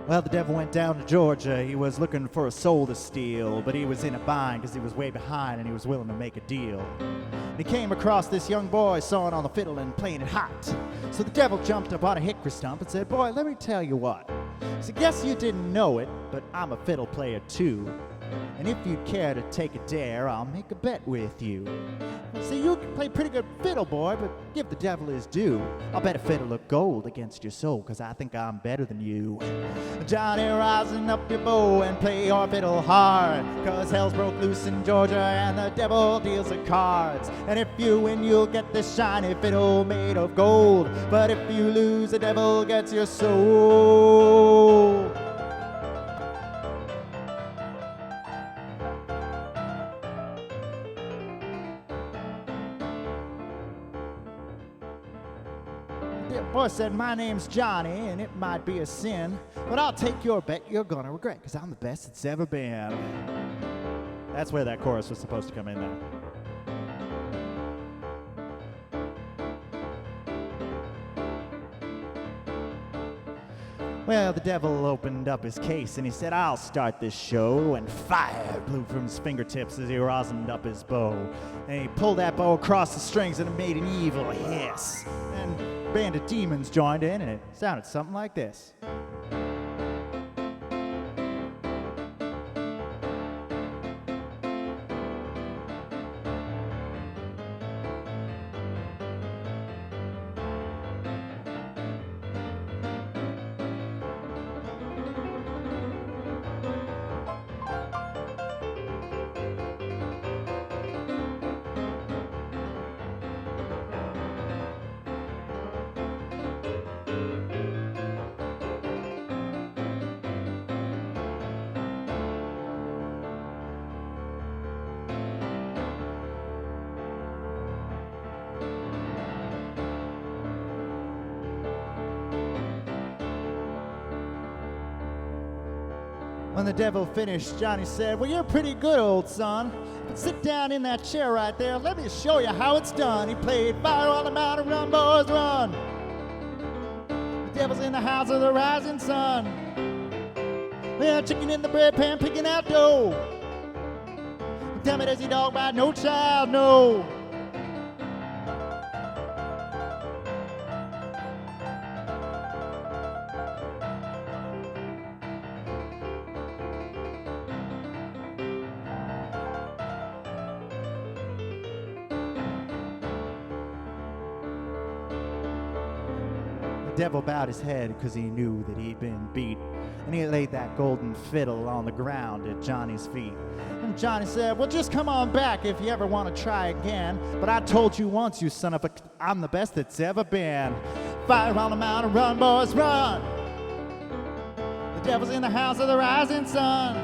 Well, the devil went down to Georgia. He was looking for a soul to steal, but he was in a bind because he was way behind and he was willing to make a deal. And he came across this young boy sawing on the fiddle and playing it hot. So the devil jumped up on a hickory stump and said, "Boy, let me tell you what. So guess you didn't know it, but I'm a fiddle player too. And if you'd care to take a dare, I'll make a bet with you. See, you can play pretty good fiddle, boy, but give the devil his due. I'll bet a fiddle of gold against your soul, 'cause I think I'm better than you. Johnny, rising up your bow and play your fiddle hard, 'cause hell's broke loose in Georgia and the devil deals the cards. And if you win, you'll get this shiny fiddle made of gold, but if you lose, the devil gets your soul." Boy said, my name's Johnny, and it might be a sin, but I'll take your bet you're gonna regret, because I'm the best it's ever been. That's where that chorus was supposed to come in, though. Well, the devil opened up his case and he said, I'll start this show. And fire blew from his fingertips as he rosined up his bow. And he pulled that bow across the strings and it made an evil hiss. And a band of demons joined in and it sounded something like this. When the devil finished, Johnny said, well, you're pretty good, old son. But sit down in that chair right there. Let me show you how it's done. He played Fire on the Mountain, Run, Boys, Run. The devil's in the house of the rising sun. Well, chicken in the bread pan, picking out dough. Tell me, does he dog bite? No, child, no. The devil bowed his head because he knew that he'd been beat, and he laid that golden fiddle on the ground at Johnny's feet. And Johnny said, well, just come on back if you ever want to try again, but I told you once, you son of a, I'm the best that's ever been. Fire on the mountain, run, boys, run. The devil's in the house of the rising sun.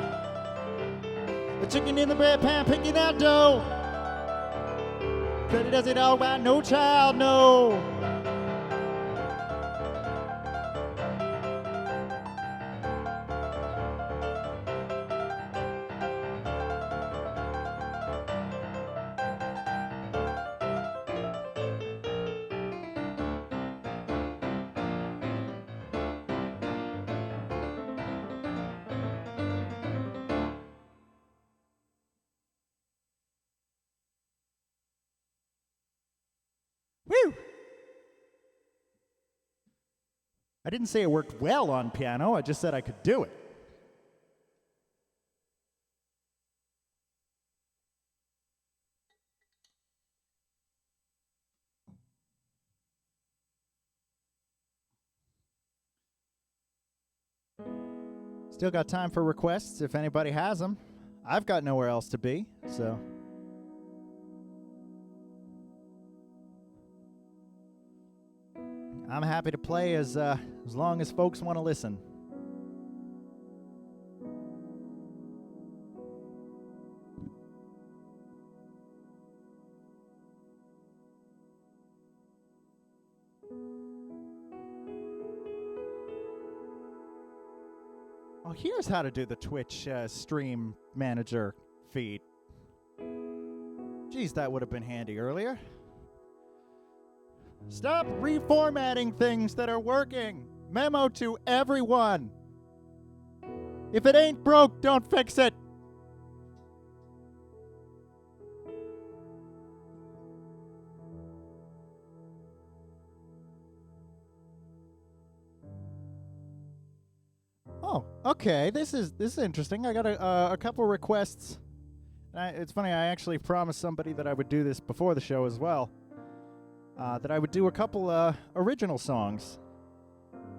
The chicken in the bread pan, picking out dough. But he does it all by no, child, no. Woo! I didn't say it worked well on piano, I just said I could do it. Still got time for requests if anybody has them. I've got nowhere else to be, so. I'm happy to play as long as folks want to listen. Oh, here's how to do the Twitch stream manager feed. Geez, that would have been handy earlier. Stop reformatting things that are working. Memo to everyone. If it ain't broke, don't fix it. Oh, okay. This is interesting. I got a couple requests. It's funny. I actually promised somebody that I would do this before the show as well. That I would do a couple original songs.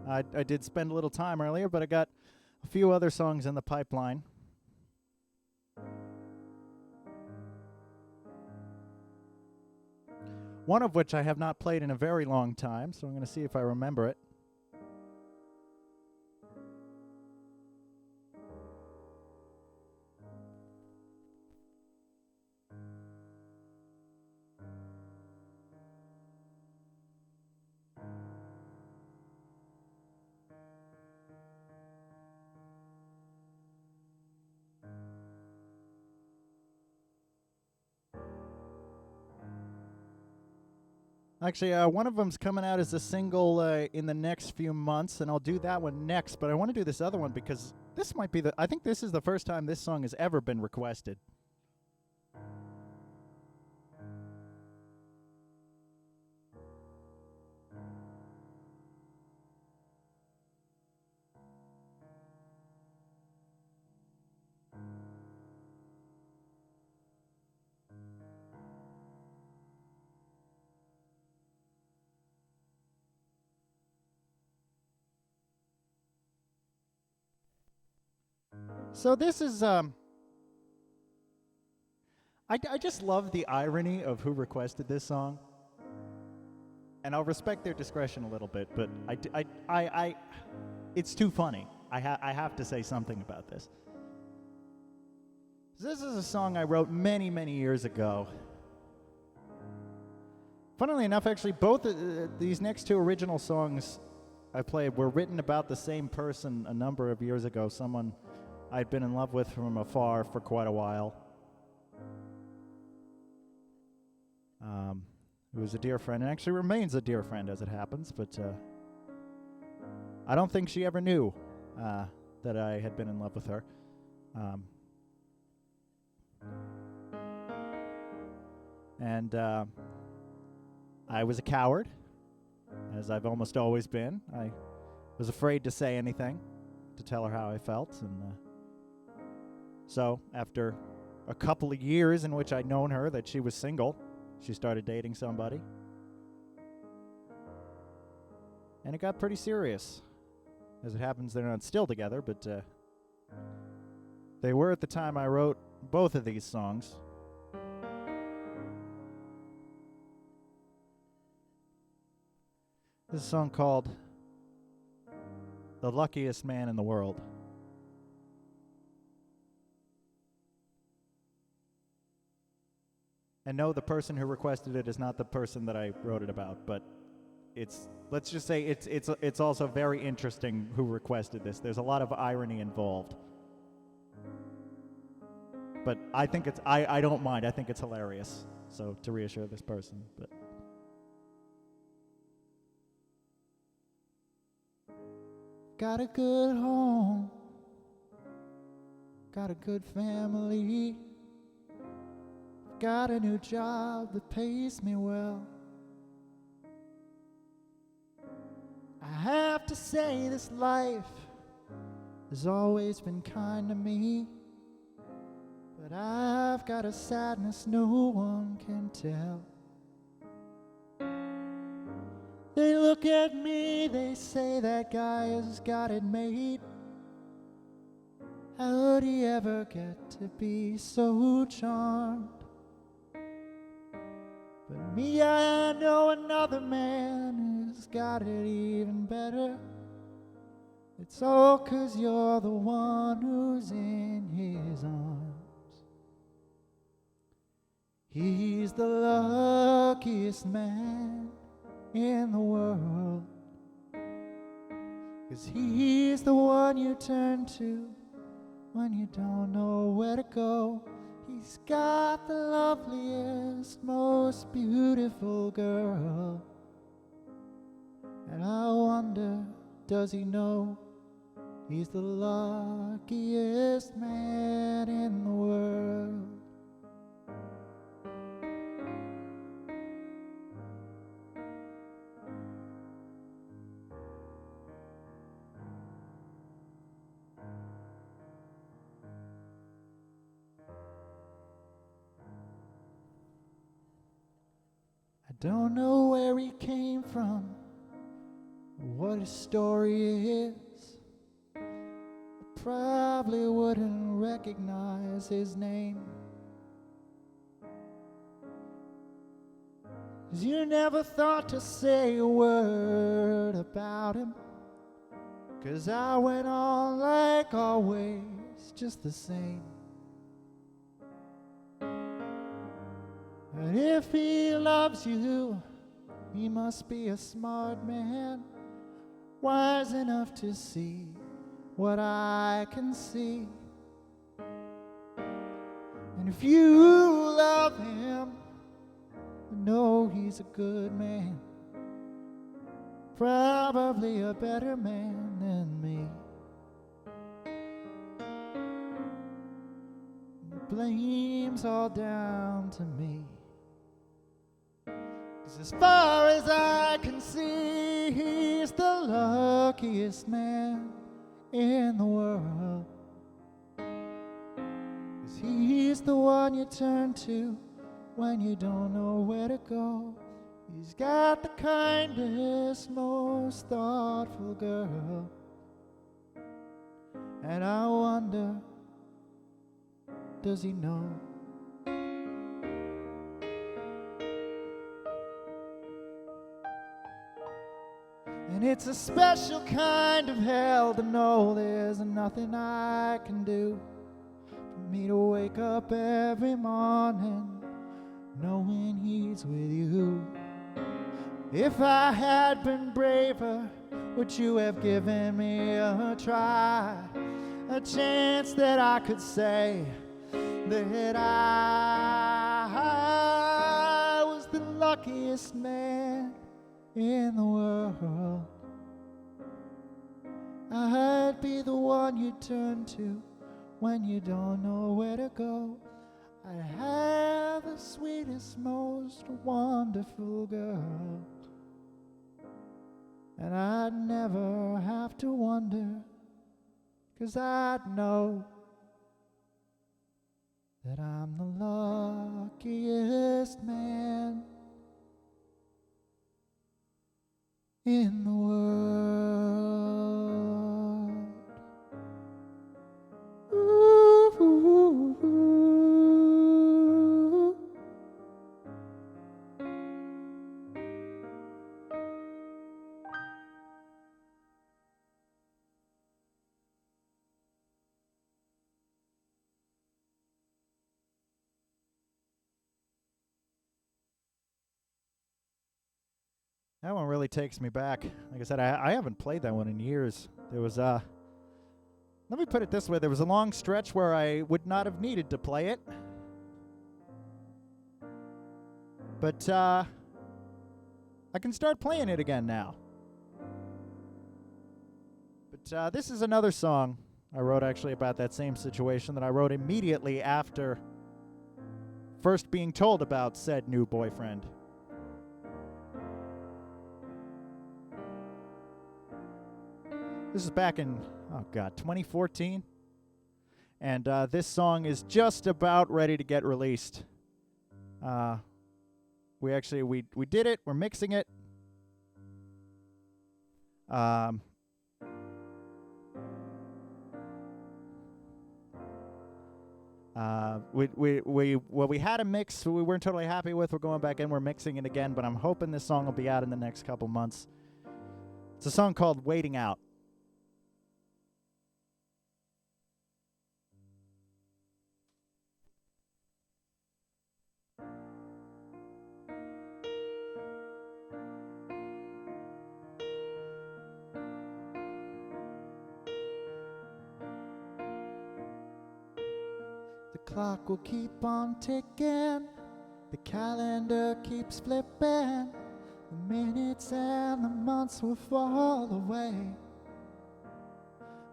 I did spend a little time earlier, but I got a few other songs in the pipeline. One of which I have not played in a very long time, so I'm going to see if I remember it. Actually, one of them's coming out as a single in the next few months, and I'll do that one next. But I want to do this other one because this might be I think this is the first time this song has ever been requested. So this is, I just love the irony of who requested this song. And I'll respect their discretion a little bit, but it's too funny. I have to say something about this. This is a song I wrote many, many years ago. Funnily enough, actually, both these next two original songs I played were written about the same person a number of years ago, someone I'd been in love with from afar for quite a while. Who was a dear friend, and actually remains a dear friend as it happens, but I don't think she ever knew that I had been in love with her. And I was a coward, as I've almost always been. I was afraid to say anything, to tell her how I felt, and so after a couple of years in which I'd known her that she was single, she started dating somebody. And it got pretty serious. As it happens, they're not still together, but they were at the time I wrote both of these songs. This is a song called "The Luckiest Man in the World." And no, the person who requested it is not the person that I wrote it about, but let's just say it's also very interesting who requested this. There's a lot of irony involved. But I think I don't mind. I think it's hilarious. So to reassure this person, but got a good home, got a good family, got a new job that pays me well. I have to say this life has always been kind to me, but I've got a sadness no one can tell. They look at me, they say that guy has got it made. How'd he ever get to be so charmed? But me, I know another man who's got it even better. It's all 'cause you're the one who's in his arms. He's the luckiest man in the world, 'cause he's the one you turn to when you don't know where to go. He's got the loveliest, most beautiful girl. And I wonder, does he know he's the luckiest man in the world? I don't know where he came from, or what his story is. I probably wouldn't recognize his name, 'cause you never thought to say a word about him, 'cause I went on like always, just the same. But if he loves you, he must be a smart man, wise enough to see what I can see. And if you love him, then know he's a good man, probably a better man than me. The blame's all down to me. 'Cause as far as I can see, he's the luckiest man in the world. 'Cause he's the one you turn to when you don't know where to go. He's got the kindest, most thoughtful girl. And I wonder, does he know? And it's a special kind of hell to know there's nothing I can do for me to wake up every morning knowing he's with you. If I had been braver, would you have given me a try? A chance that I could say that I was the luckiest man in the world. I'd be the one you turn to when you don't know where to go. I have the sweetest, most wonderful girl, and I'd never have to wonder, 'cause I'd know that I'm the luckiest man in the world. Ooh, ooh, ooh. That one really takes me back. Like I said, I haven't played that one in years. There was let me put it this way, there was a long stretch where I would not have needed to play it. But I can start playing it again now. But this is another song I wrote actually about that same situation that I wrote immediately after first being told about said new boyfriend. This is back in, 2014. And this song is just about ready to get released. We did it. We're mixing it. We had a mix we weren't totally happy with. We're going back in. We're mixing it again. But I'm hoping this song will be out in the next couple months. It's a song called Waiting Out. The clock will keep on ticking, the calendar keeps flipping, the minutes and the months will fall away.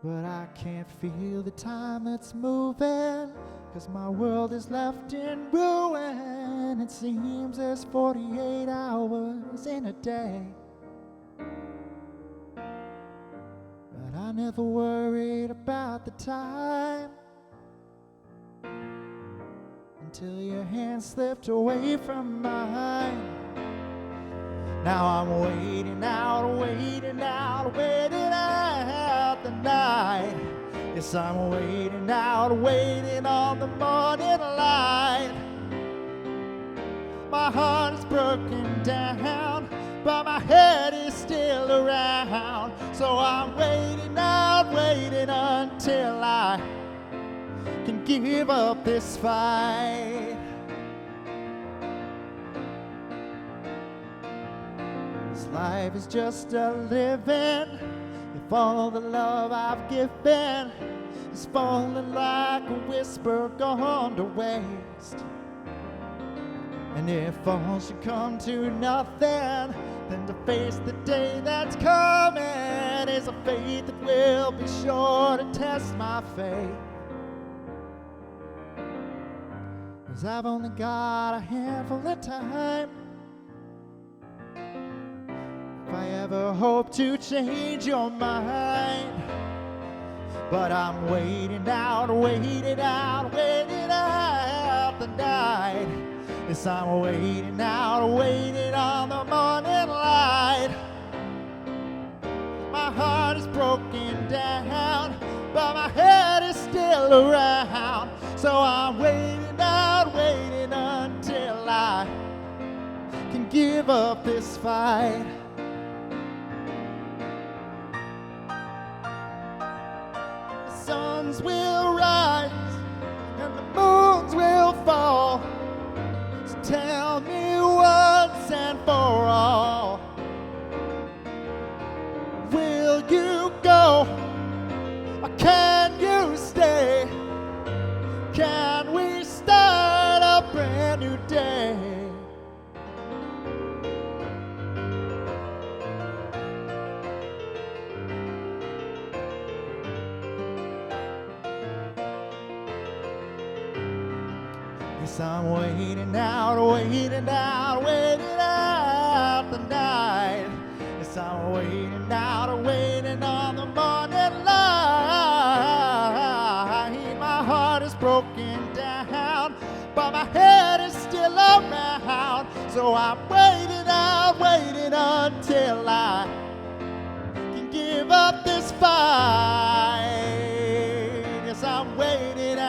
But I can't feel the time that's moving, 'cause my world is left in ruin. It seems there's 48 hours in a day. But I never worried about the time until your hand slipped away from mine. Now I'm waiting out the night. Yes, I'm waiting on the morning light. My heart is broken down, but my head is still around. So I'm waiting until I can give up this fight. This life is just a living. If all the love I've given is falling like a whisper gone to waste, And if all should come to nothing, then to face the day that's coming is a faith that will be sure to test my faith. 'Cause I've only got a handful of time. If I ever hope to change your mind, but I'm waiting out the night. Yes, I'm waiting on the morning light. My heart is broken down, but my head is still around. So I'm waiting until I can give up this fight. The suns will rise and the moons will fall. So tell me once and for all, will you go or can you stay? Can we start a brand new day? Yes, I'm waiting out the night. Yes, I'm waiting on the morning light. My heart is broken down, but my head is still around. So I'm waiting until I can give up this fight. Yes, I'm waiting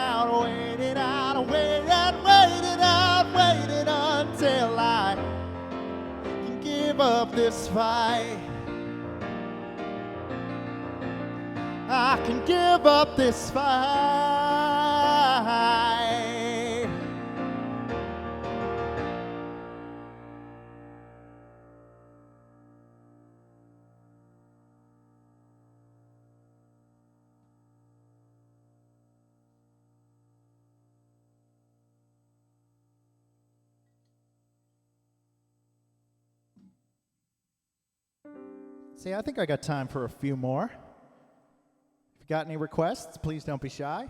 until I can give up this fight. I can give up this fight. See, I think I got time for a few more. If you got any requests, please don't be shy.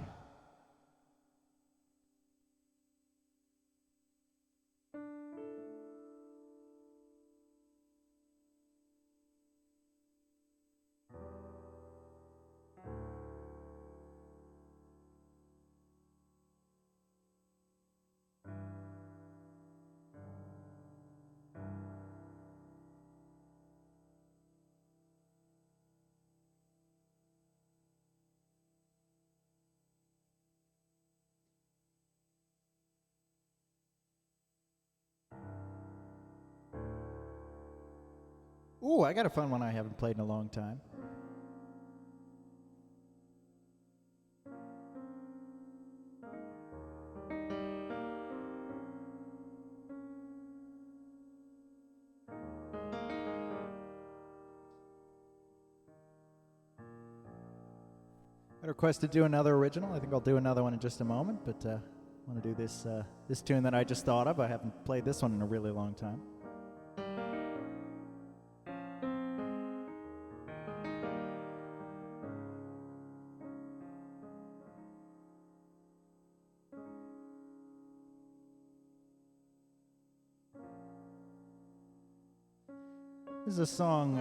Ooh, I got a fun one I haven't played in a long time. I requested to do another original. I think I'll do another one in just a moment, but I want to do this tune that I just thought of. I haven't played this one in a really long time. This is a song,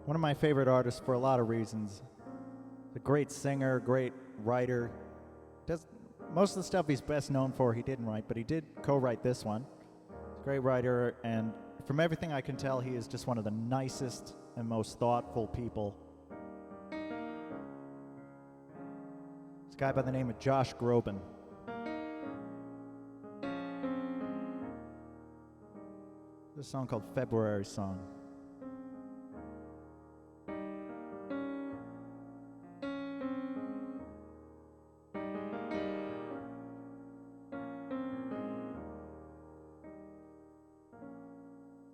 one of my favorite artists for a lot of reasons. A great singer, great writer. Most of the stuff he's best known for he didn't write, but he did co-write this one. Great writer, and from everything I can tell, he is just one of the nicest and most thoughtful people. This guy by the name of Josh Groban. This song called February Song.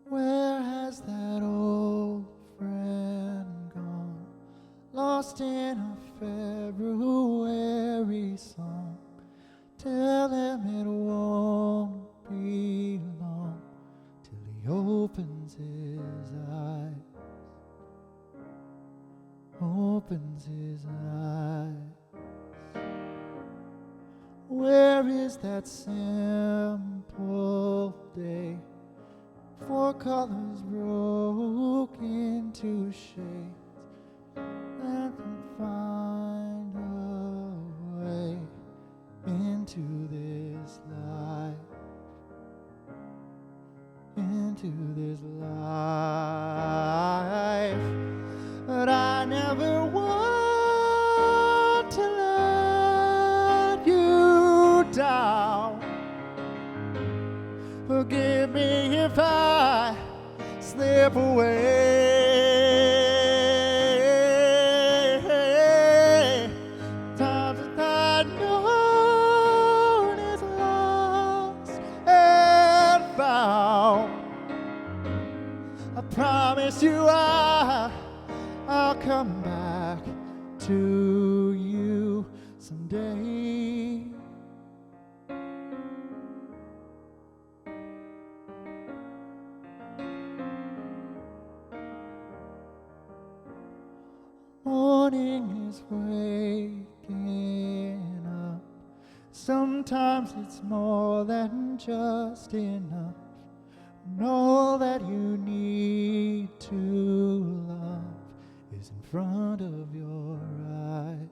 Where has that old friend gone? Lost in a February song. Tell him it won't be long till he opens his eyes. Opens his eyes. Where is that simple day? Four colors broke into shades that can find a way into this life, into this life. But I never want to let you down. Forgive me if I slip away. Times that I know is lost and found. I promise you I'll come back to you someday. Morning is waking up. Sometimes it's more than just enough. And all that you need to love is in front of your eyes.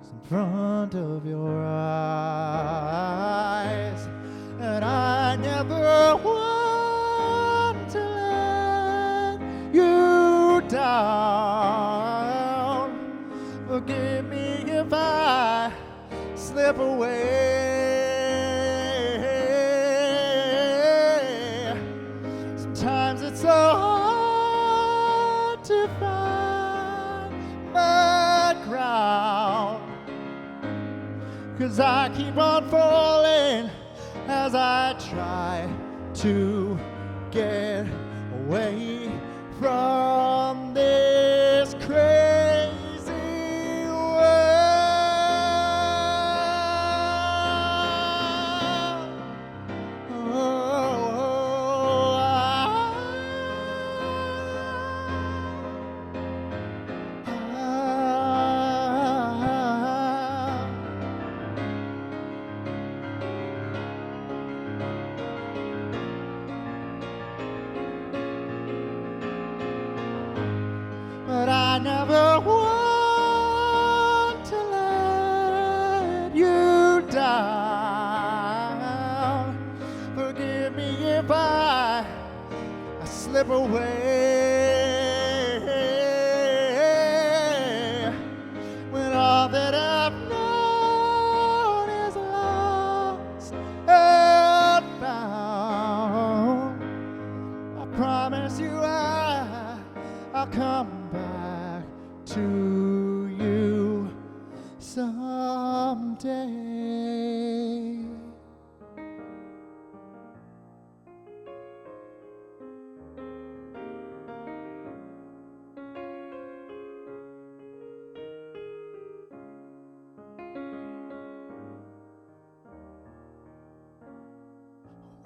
Is in front of your eyes. And I never want to let you down. Forgive me if I slip away. Sometimes it's so hard to find my ground, 'cause I keep on falling as I try to get away from this crazy world. But I never want to let you down. Forgive me if I slip away, when all that I've known is lost and found. I promise you I'll come back to you someday.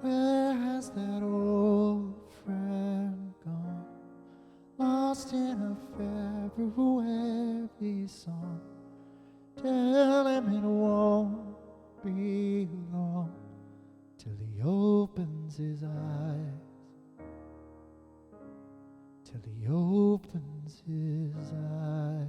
Where has that old friend gone? Lost in a February song. Tell him it won't be long till he opens his eyes. Till he opens his eyes.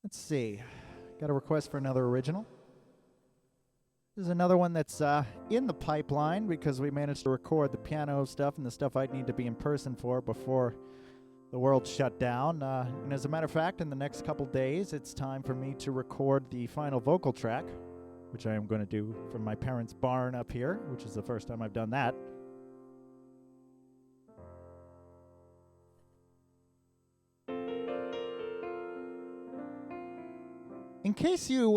Let's see. Got a request for another original. This is another one that's in the pipeline because we managed to record the piano stuff and the stuff I'd need to be in person for before the world shut down. And as a matter of fact, in the next couple days, it's time for me to record the final vocal track, which I am going to do from my parents' barn up here, which is the first time I've done that. In case you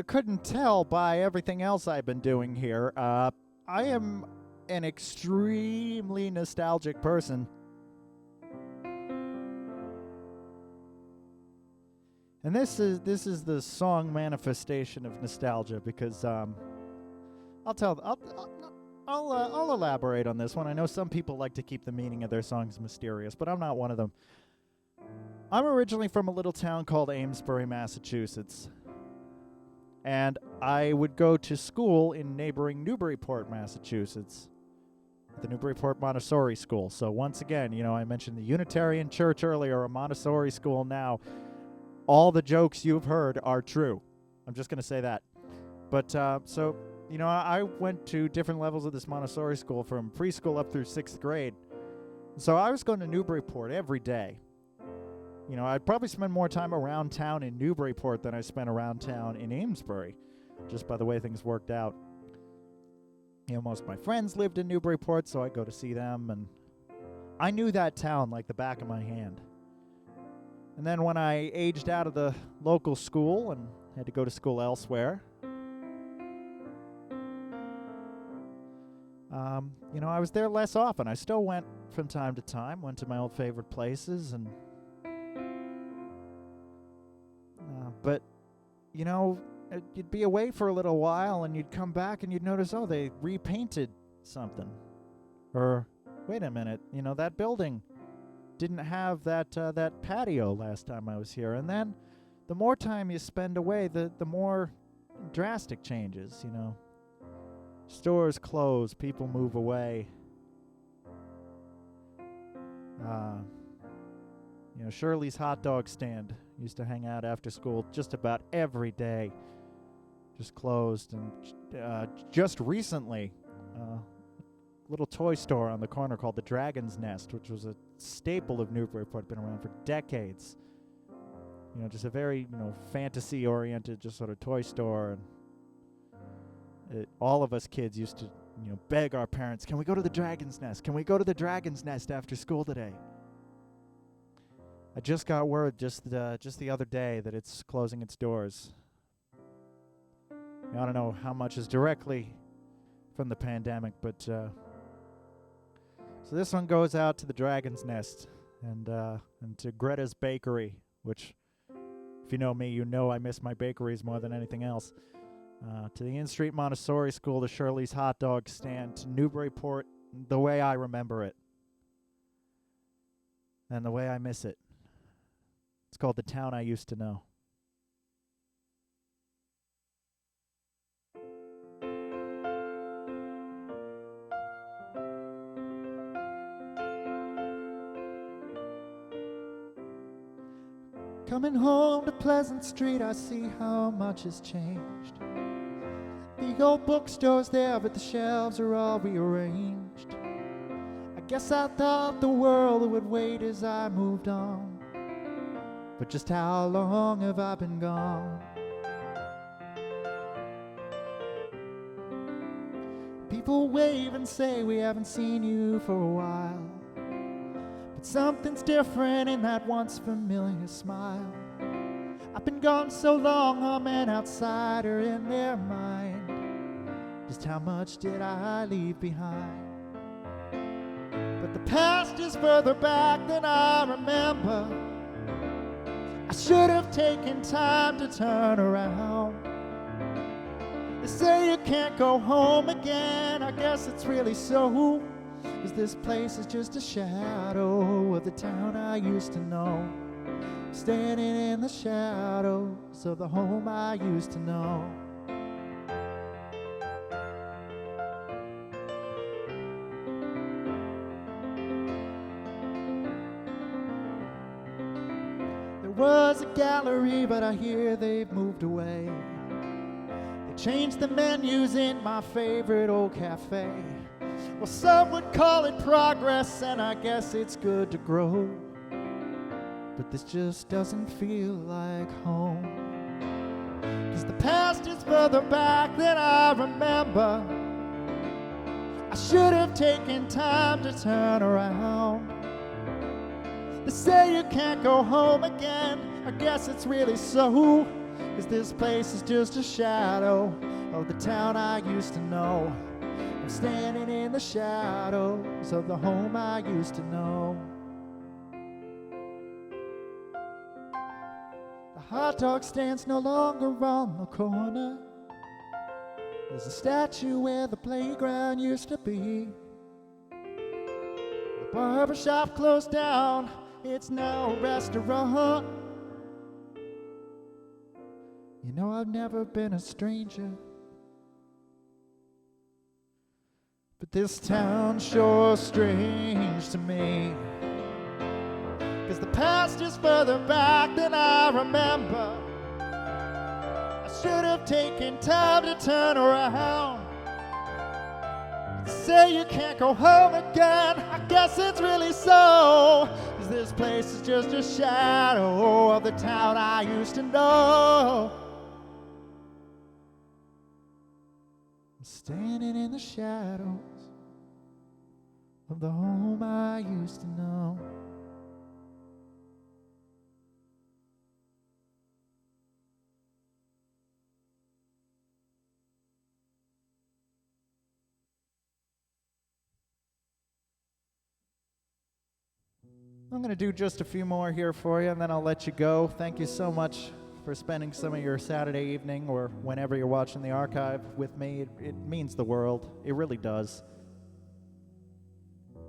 couldn't tell by everything else I've been doing here, I am an extremely nostalgic person. And this is the song manifestation of nostalgia, because I'll elaborate on this one. I know some people like to keep the meaning of their songs mysterious, but I'm not one of them. I'm originally from a little town called Amesbury, Massachusetts. And I would go to school in neighboring Newburyport, Massachusetts, the Newburyport Montessori School. So once again, you know, I mentioned the Unitarian Church earlier, a Montessori school now. All the jokes you've heard are true. I'm just going to say that. But, so, you know, I went to different levels of this Montessori school from preschool up through 6th grade. So I was going to Newburyport every day. You know, I'd probably spend more time around town in Newburyport than I spent around town in Amesbury, just by the way things worked out. You know, most of my friends lived in Newburyport, so I'd go to see them, and I knew that town like the back of my hand. And then when I aged out of the local school and had to go to school elsewhere, you know, I was there less often. I still went from time to time, went to my old favorite places, and but, you know, you'd be away for a little while and you'd come back and you'd notice, oh, they repainted something. Or, wait a minute, you know, that building didn't have that patio last time I was here. And then the more time you spend away, the more drastic changes, you know. Stores close, people move away. You know, Shirley's hot dog stand used to hang out after school just about every day. Just closed. And just recently, little toy store on the corner called the Dragon's Nest, which was a staple of Newburyport, been around for decades. You know, just a very, you know, fantasy-oriented just sort of toy store. And all of us kids used to, you know, beg our parents, can we go to the Dragon's Nest? Can we go to the Dragon's Nest after school today? I just got word just the other day that it's closing its doors. I don't know how much is directly from the pandemic, but so this one goes out to the Dragon's Nest and to Greta's Bakery, which, if you know me, you know I miss my bakeries more than anything else. To the In-Street Montessori School, to Shirley's hot dog stand, to Newburyport, the way I remember it, and the way I miss it. It's called The Town I Used to Know. Coming home to Pleasant Street, I see how much has changed. The old bookstore's there, but the shelves are all rearranged. I guess I thought the world would wait as I moved on. But just how long have I been gone? People wave and say we haven't seen you for a while. But something's different in that once familiar smile. I've been gone so long, I'm an outsider in their mind. Just how much did I leave behind? But the past is further back than I remember. I should have taken time to turn around. They say you can't go home again. I guess it's really so, 'cause this place is just a shadow of the town I used to know. Standing in the shadows of the home I used to know. Was a gallery, but I hear they've moved away. They changed the menus in my favorite old cafe. Well, some would call it progress, and I guess it's good to grow. But this just doesn't feel like home. 'Cause the past is further back than I remember. I should have taken time to turn around. They say you can't go home again. I guess it's really so, 'cause this place is just a shadow of the town I used to know. I'm standing in the shadows of the home I used to know. The hot dog stand's no longer on the corner. There's a statue where the playground used to be. The barbershop closed down, it's now a restaurant. You know, I've never been a stranger, but this town's sure strange to me. 'Cause the past is further back than I remember. I should have taken time to turn around. Say you can't go home again, I guess it's really so. 'Cause this place is just a shadow of the town I used to know. I'm standing in the shadows of the home I used to know. I'm going to do just a few more here for you, and then I'll let you go. Thank you so much for spending some of your Saturday evening or whenever you're watching the archive with me. It means the world. It really does.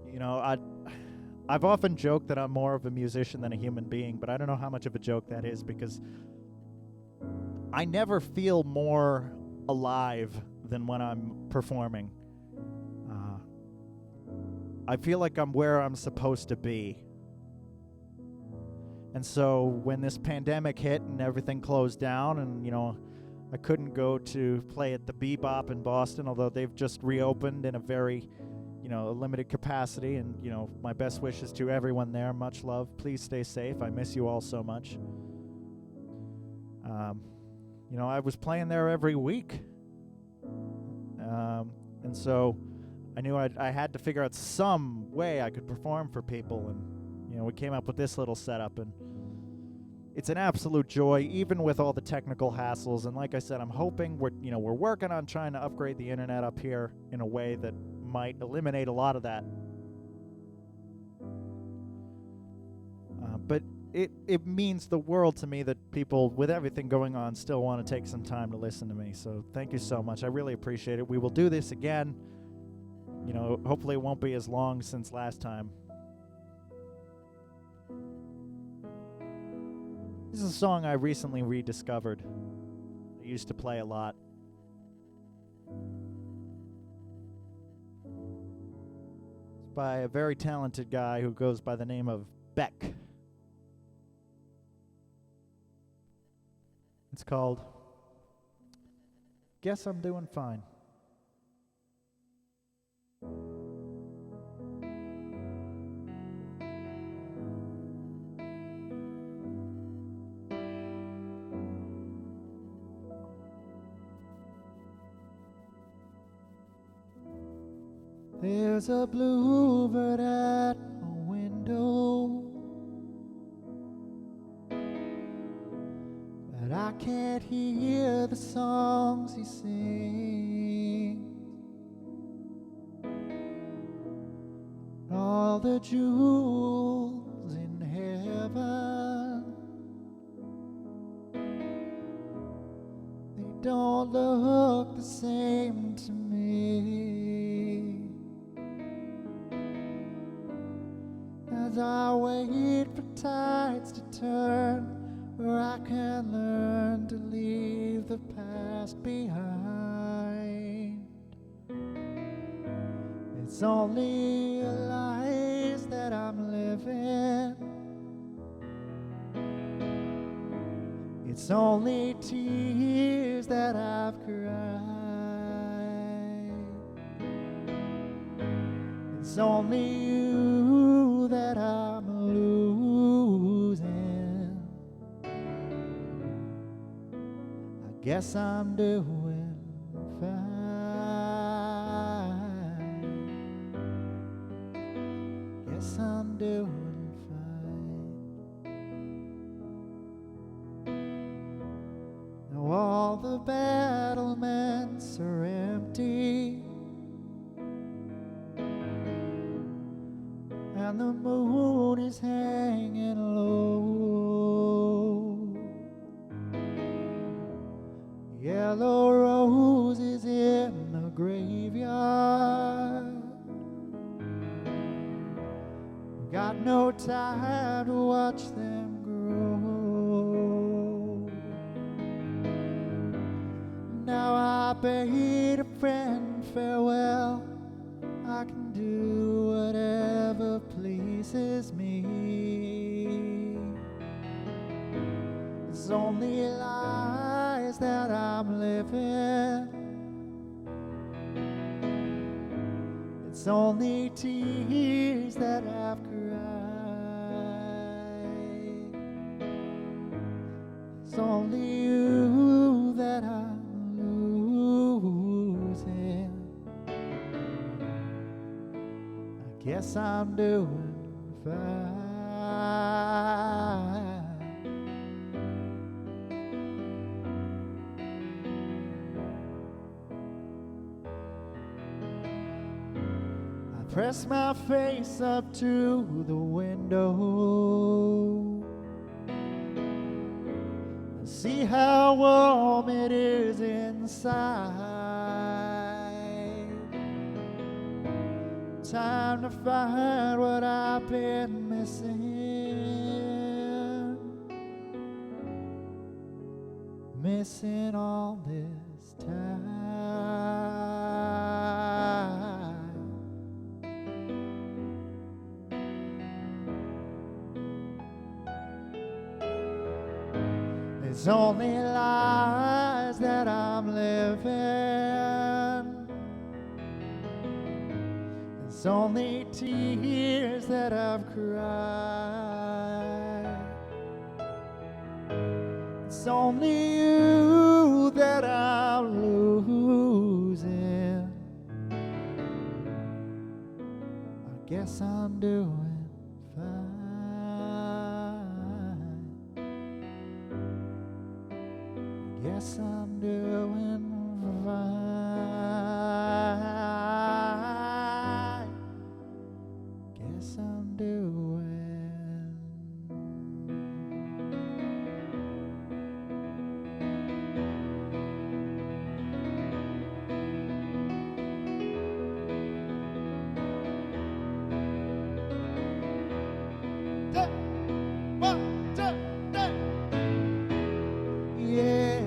You know, I've often joked that I'm more of a musician than a human being, but I don't know how much of a joke that is, because I never feel more alive than when I'm performing. I feel like I'm where I'm supposed to be. And so when this pandemic hit and everything closed down, and, you know, I couldn't go to play at the Bebop in Boston, although they've just reopened in a very, you know, a limited capacity. And, you know, my best wishes to everyone there. Much love. Please stay safe. I miss you all so much. You know, I was playing there every week. And so I knew I had to figure out some way I could perform for people. And, you know, we came up with this little setup, and it's an absolute joy, even with all the technical hassles. And like I said, I'm hoping we're working on trying to upgrade the internet up here in a way that might eliminate a lot of that. But it means the world to me that people, with everything going on, still want to take some time to listen to me. So thank you so much. I really appreciate it. We will do this again. You know, hopefully it won't be as long since last time. This is a song I recently rediscovered. I used to play a lot. It's by a very talented guy who goes by the name of Beck. It's called Guess I'm Doing Fine. There's a bluebird at a window, but I can't hear the songs he sings. All the jewels in heaven, they don't look the same to me. As I wait for tides to turn, where I can learn to leave the past behind. It's only lies that I'm living. It's only tears that I've cried. It's only you that I'm losing. I guess I'm doing fine. Guess I'm doing fine. and the moon is hanging low. Yellow roses in the graveyard. Got no time to watch them grow. Now I bade a friend farewell. I can do whatever pleases me. It's only lies that I'm living. It's only tears that I've cried. It's only you that I'm losing. I guess I'm doing fine. Press my face up to the window and see how warm it is inside. Time to find what I've been missing all this time. It's only lies that I'm living. It's only tears that I've cried. It's only you that I'm losing. I guess I'm doing fine. Yes, I'm doing fine. Guess I'm doing. One, two, three. Yeah.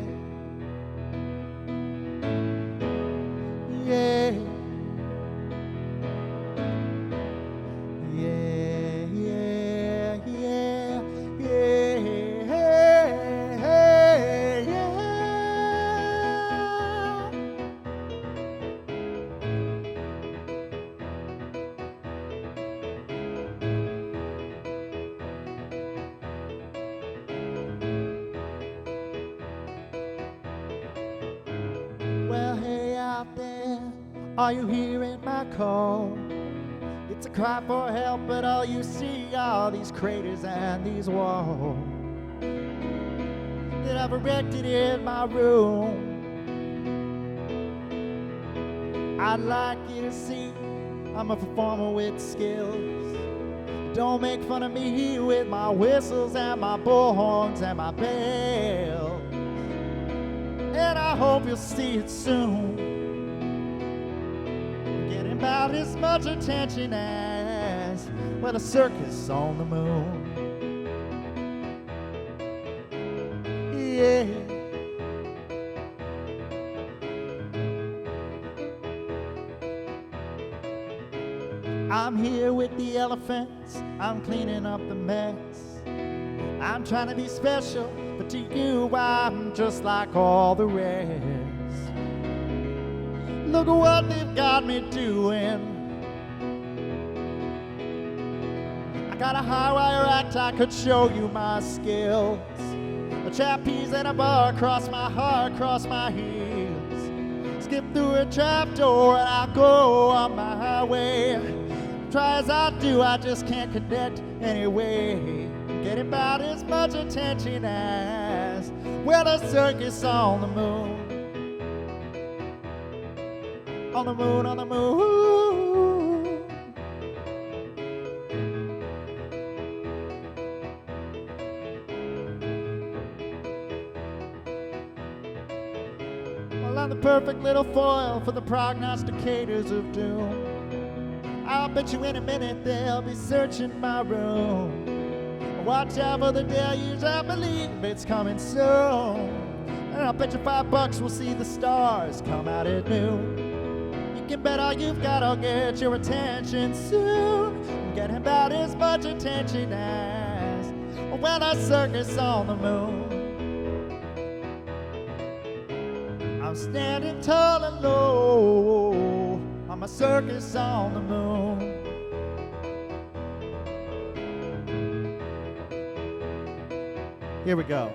Well, hey out there, are you hearing my call? It's a cry for help, but all you see are these craters and these walls that I've erected in my room. I'd like you to see I'm a performer with skills. Don't make fun of me with my whistles and my bullhorns and my bells. And I hope you'll see it soon. Getting about as much attention as, well, a circus on the moon. Yeah. I'm here with the elephants, I'm cleaning up the mess. I'm trying to be special, but to you I'm just like all the rest. Look at what they've got me doing. I got a high wire act, I could show you my skills. A trapeze and a bar across my heart, across my heels. Skip through a trapdoor and I'll go on my way. Try as I do, I just can't connect anyway. Getting about as much attention as, well, a circus on the moon. On the moon, on the moon. the perfect little foil for the prognosticators of doom. I'll bet you in a minute they'll be searching my room. Watch out for the deluge, I believe it's coming soon. And I'll bet you $5 we'll see the stars come out at noon. You can bet all you've got, I'll get your attention soon. Get about as much attention as when I circus on the moon. I'm standing tall and low on my circus on the moon. Here we go.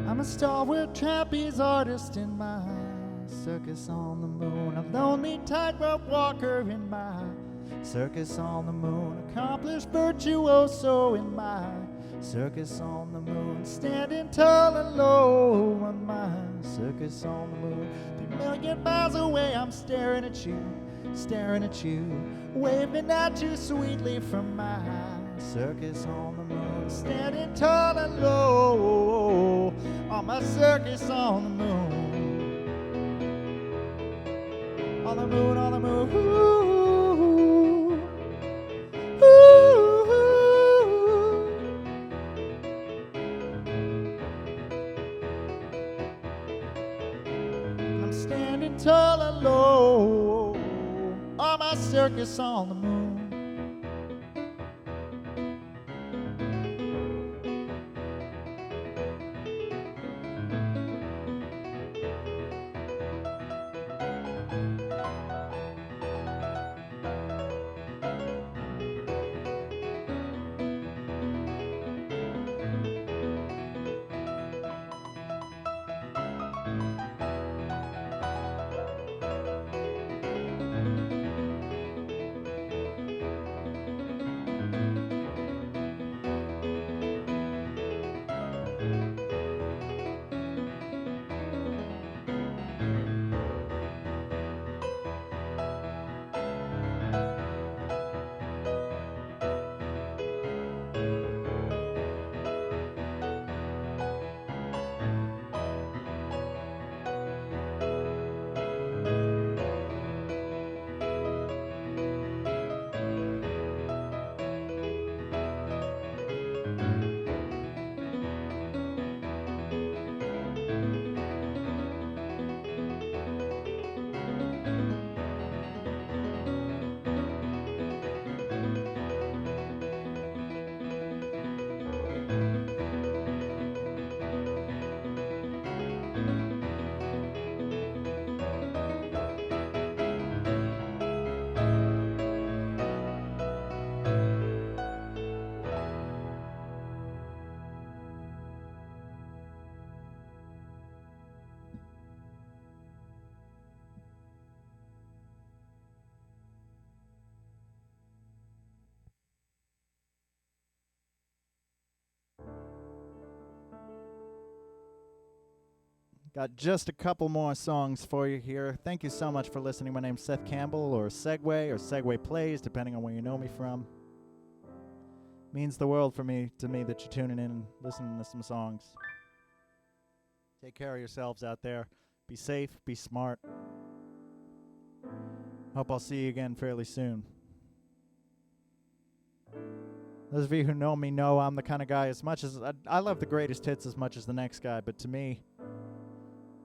I'm a stalwart trapeze artist in my circus on the moon. A lonely tightrope walker in my circus on the moon. Accomplished virtuoso in my circus on the moon. Standing tall and low on my circus on the moon. 3,000,000 miles away I'm staring at you, waving at you sweetly from my circus on the moon. Standing tall and low on my circus on the moon. On the moon, on the moon. Ooh, ooh, ooh. I'm standing tall and low on my circus on the moon. Got just a couple more songs for you here. Thank you so much for listening. My name's Seth Campbell, or Segway Plays, depending on where you know me from. Means the world to me that you're tuning in and listening to some songs. Take care of yourselves out there. Be safe, be smart. Hope I'll see you again fairly soon. Those of you who know me know I'm the kind of guy, as much as I love the greatest hits as much as the next guy, but to me,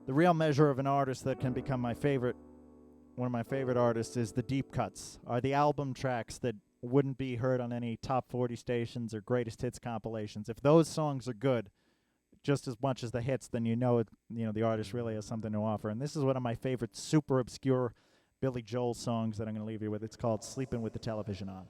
the real measure of an artist that can become my favorite, one of my favorite artists, is the deep cuts, are the album tracks that wouldn't be heard on any top 40 stations or greatest hits compilations. If those songs are good, just as much as the hits, then you know the artist really has something to offer. And this is one of my favorite super obscure Billy Joel songs that I'm going to leave you with. It's called Sleeping with the Television On.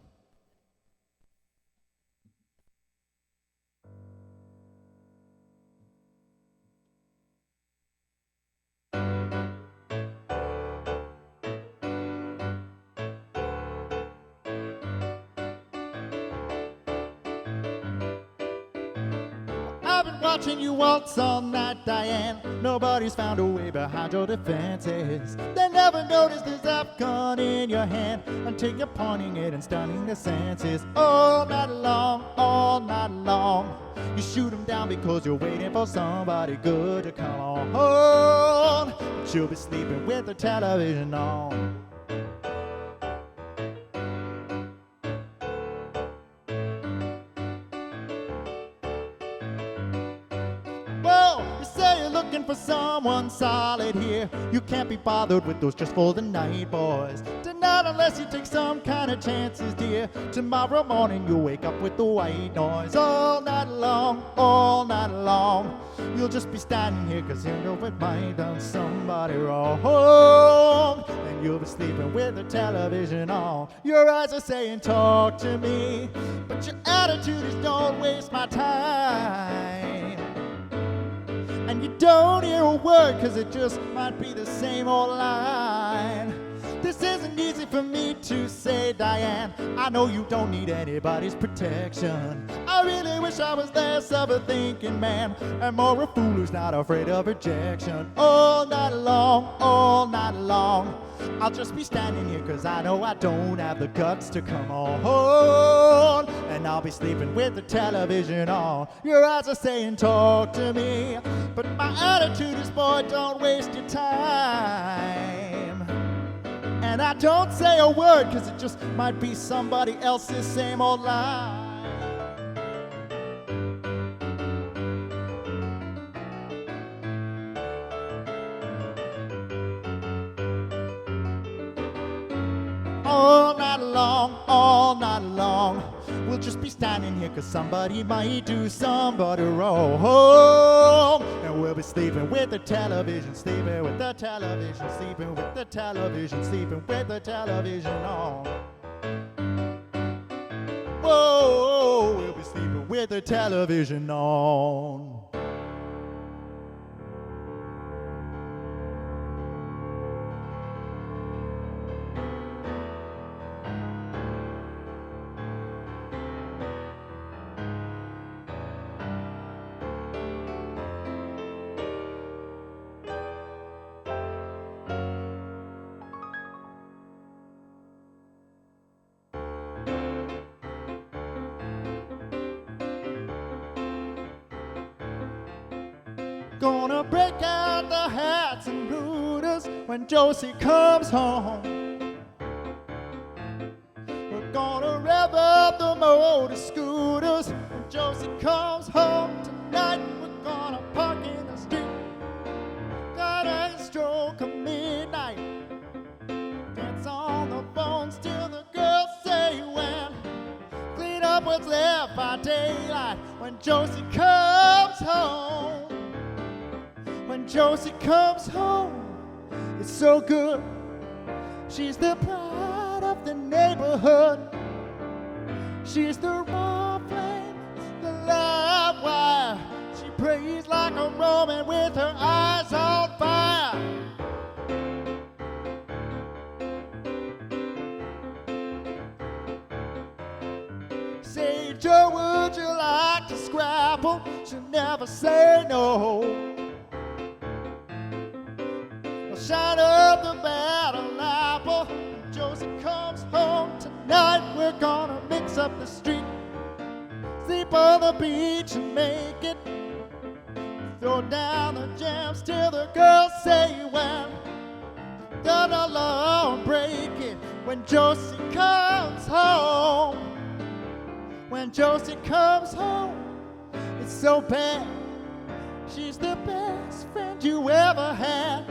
I've been watching you waltz all night, Diane. Nobody's found a way behind your defenses. They never noticed there's a gun in your hand until you're pointing it and stunning the senses. All night long, you shoot them down because you're waiting for somebody good to come on. But you'll be sleeping with the television on. For someone solid here, you can't be bothered with those just for the night boys. Tonight, unless you take some kind of chances, dear. Tomorrow morning you'll wake up with the white noise. All night long, you'll just be standing here cause you know it might done somebody wrong. And you'll be sleeping with the television on. Your eyes are saying talk to me, but your attitude is don't waste my time. And you don't hear a word cause it just might be the same old line. This isn't easy for me to say, Diane. I know you don't need anybody's protection. I really wish I was less of a thinking man and more a fool who's not afraid of rejection. All night long, I'll just be standing here cause I know I don't have the guts to come on. And I'll be sleeping with the television on. Your eyes are saying talk to me, but my attitude is boy, don't waste your time. And I don't say a word cause it just might be somebody else's same old line. All night long, we'll just be standing here cause somebody might do somebody wrong. And we'll be sleeping with the television, sleeping with the television, sleeping with the television, sleeping with the television on. Whoa, we'll be sleeping with the television on. Gonna break out the hats and rooters when Josie comes home. We're gonna rev up the motor scooters when Josie comes home. Tonight we're gonna park in the street. Got a stroke of midnight. Dance on the phones till the girls say when. Clean up what's left by daylight when Josie comes home. When Josie comes home, it's so good. She's the pride of the neighborhood. She's the raw flame, the live wire. She prays like a Roman with her eyes on fire. Say, Joe, would you like to scrabble? She'll never say no. Shine up the battle apple. When Josie comes home tonight, we're gonna mix up the street. Sleep on the beach and make it. Throw down the jams till the girls say when. the alarm breaking when Josie comes home. When Josie comes home, it's so bad. She's the best friend you ever had.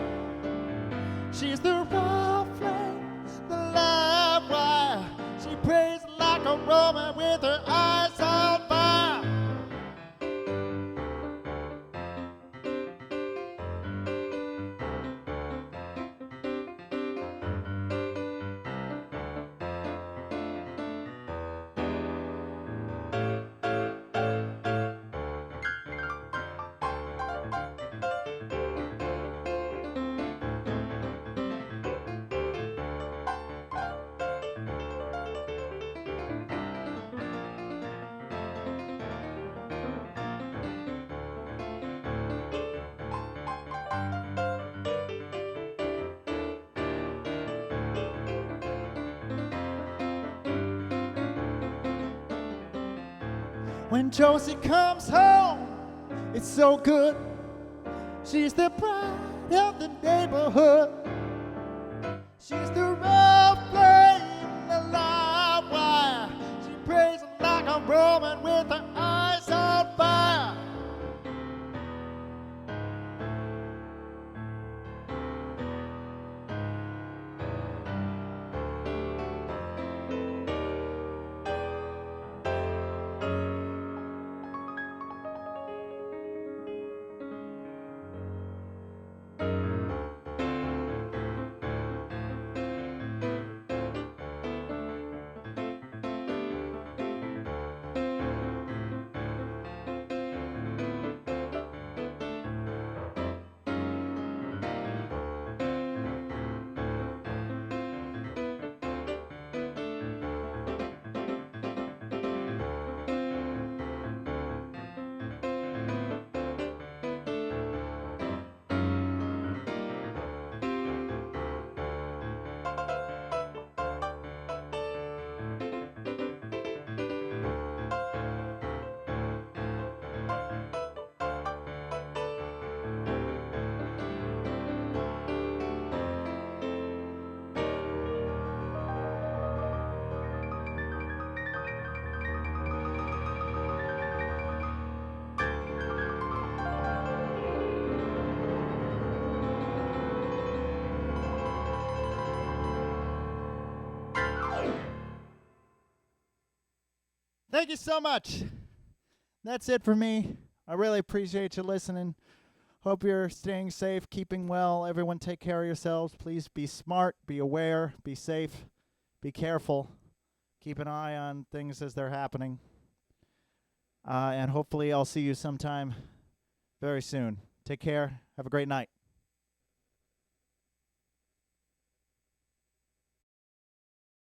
She's the raw flame, the live wire. She prays like a Roman with her eyes on fire. When Josie comes home, it's so good. She's the pride of the neighborhood. She's the raw flame, the live wire. She prays like a Roman with her eyes on fire. Thank you so much. That's it for me. I really appreciate you listening. Hope you're staying safe, keeping well. Everyone take care of yourselves. Please be smart, be aware, be safe, be careful. Keep an eye on things as they're happening. And hopefully I'll see you sometime very soon. Take care. Have a great night.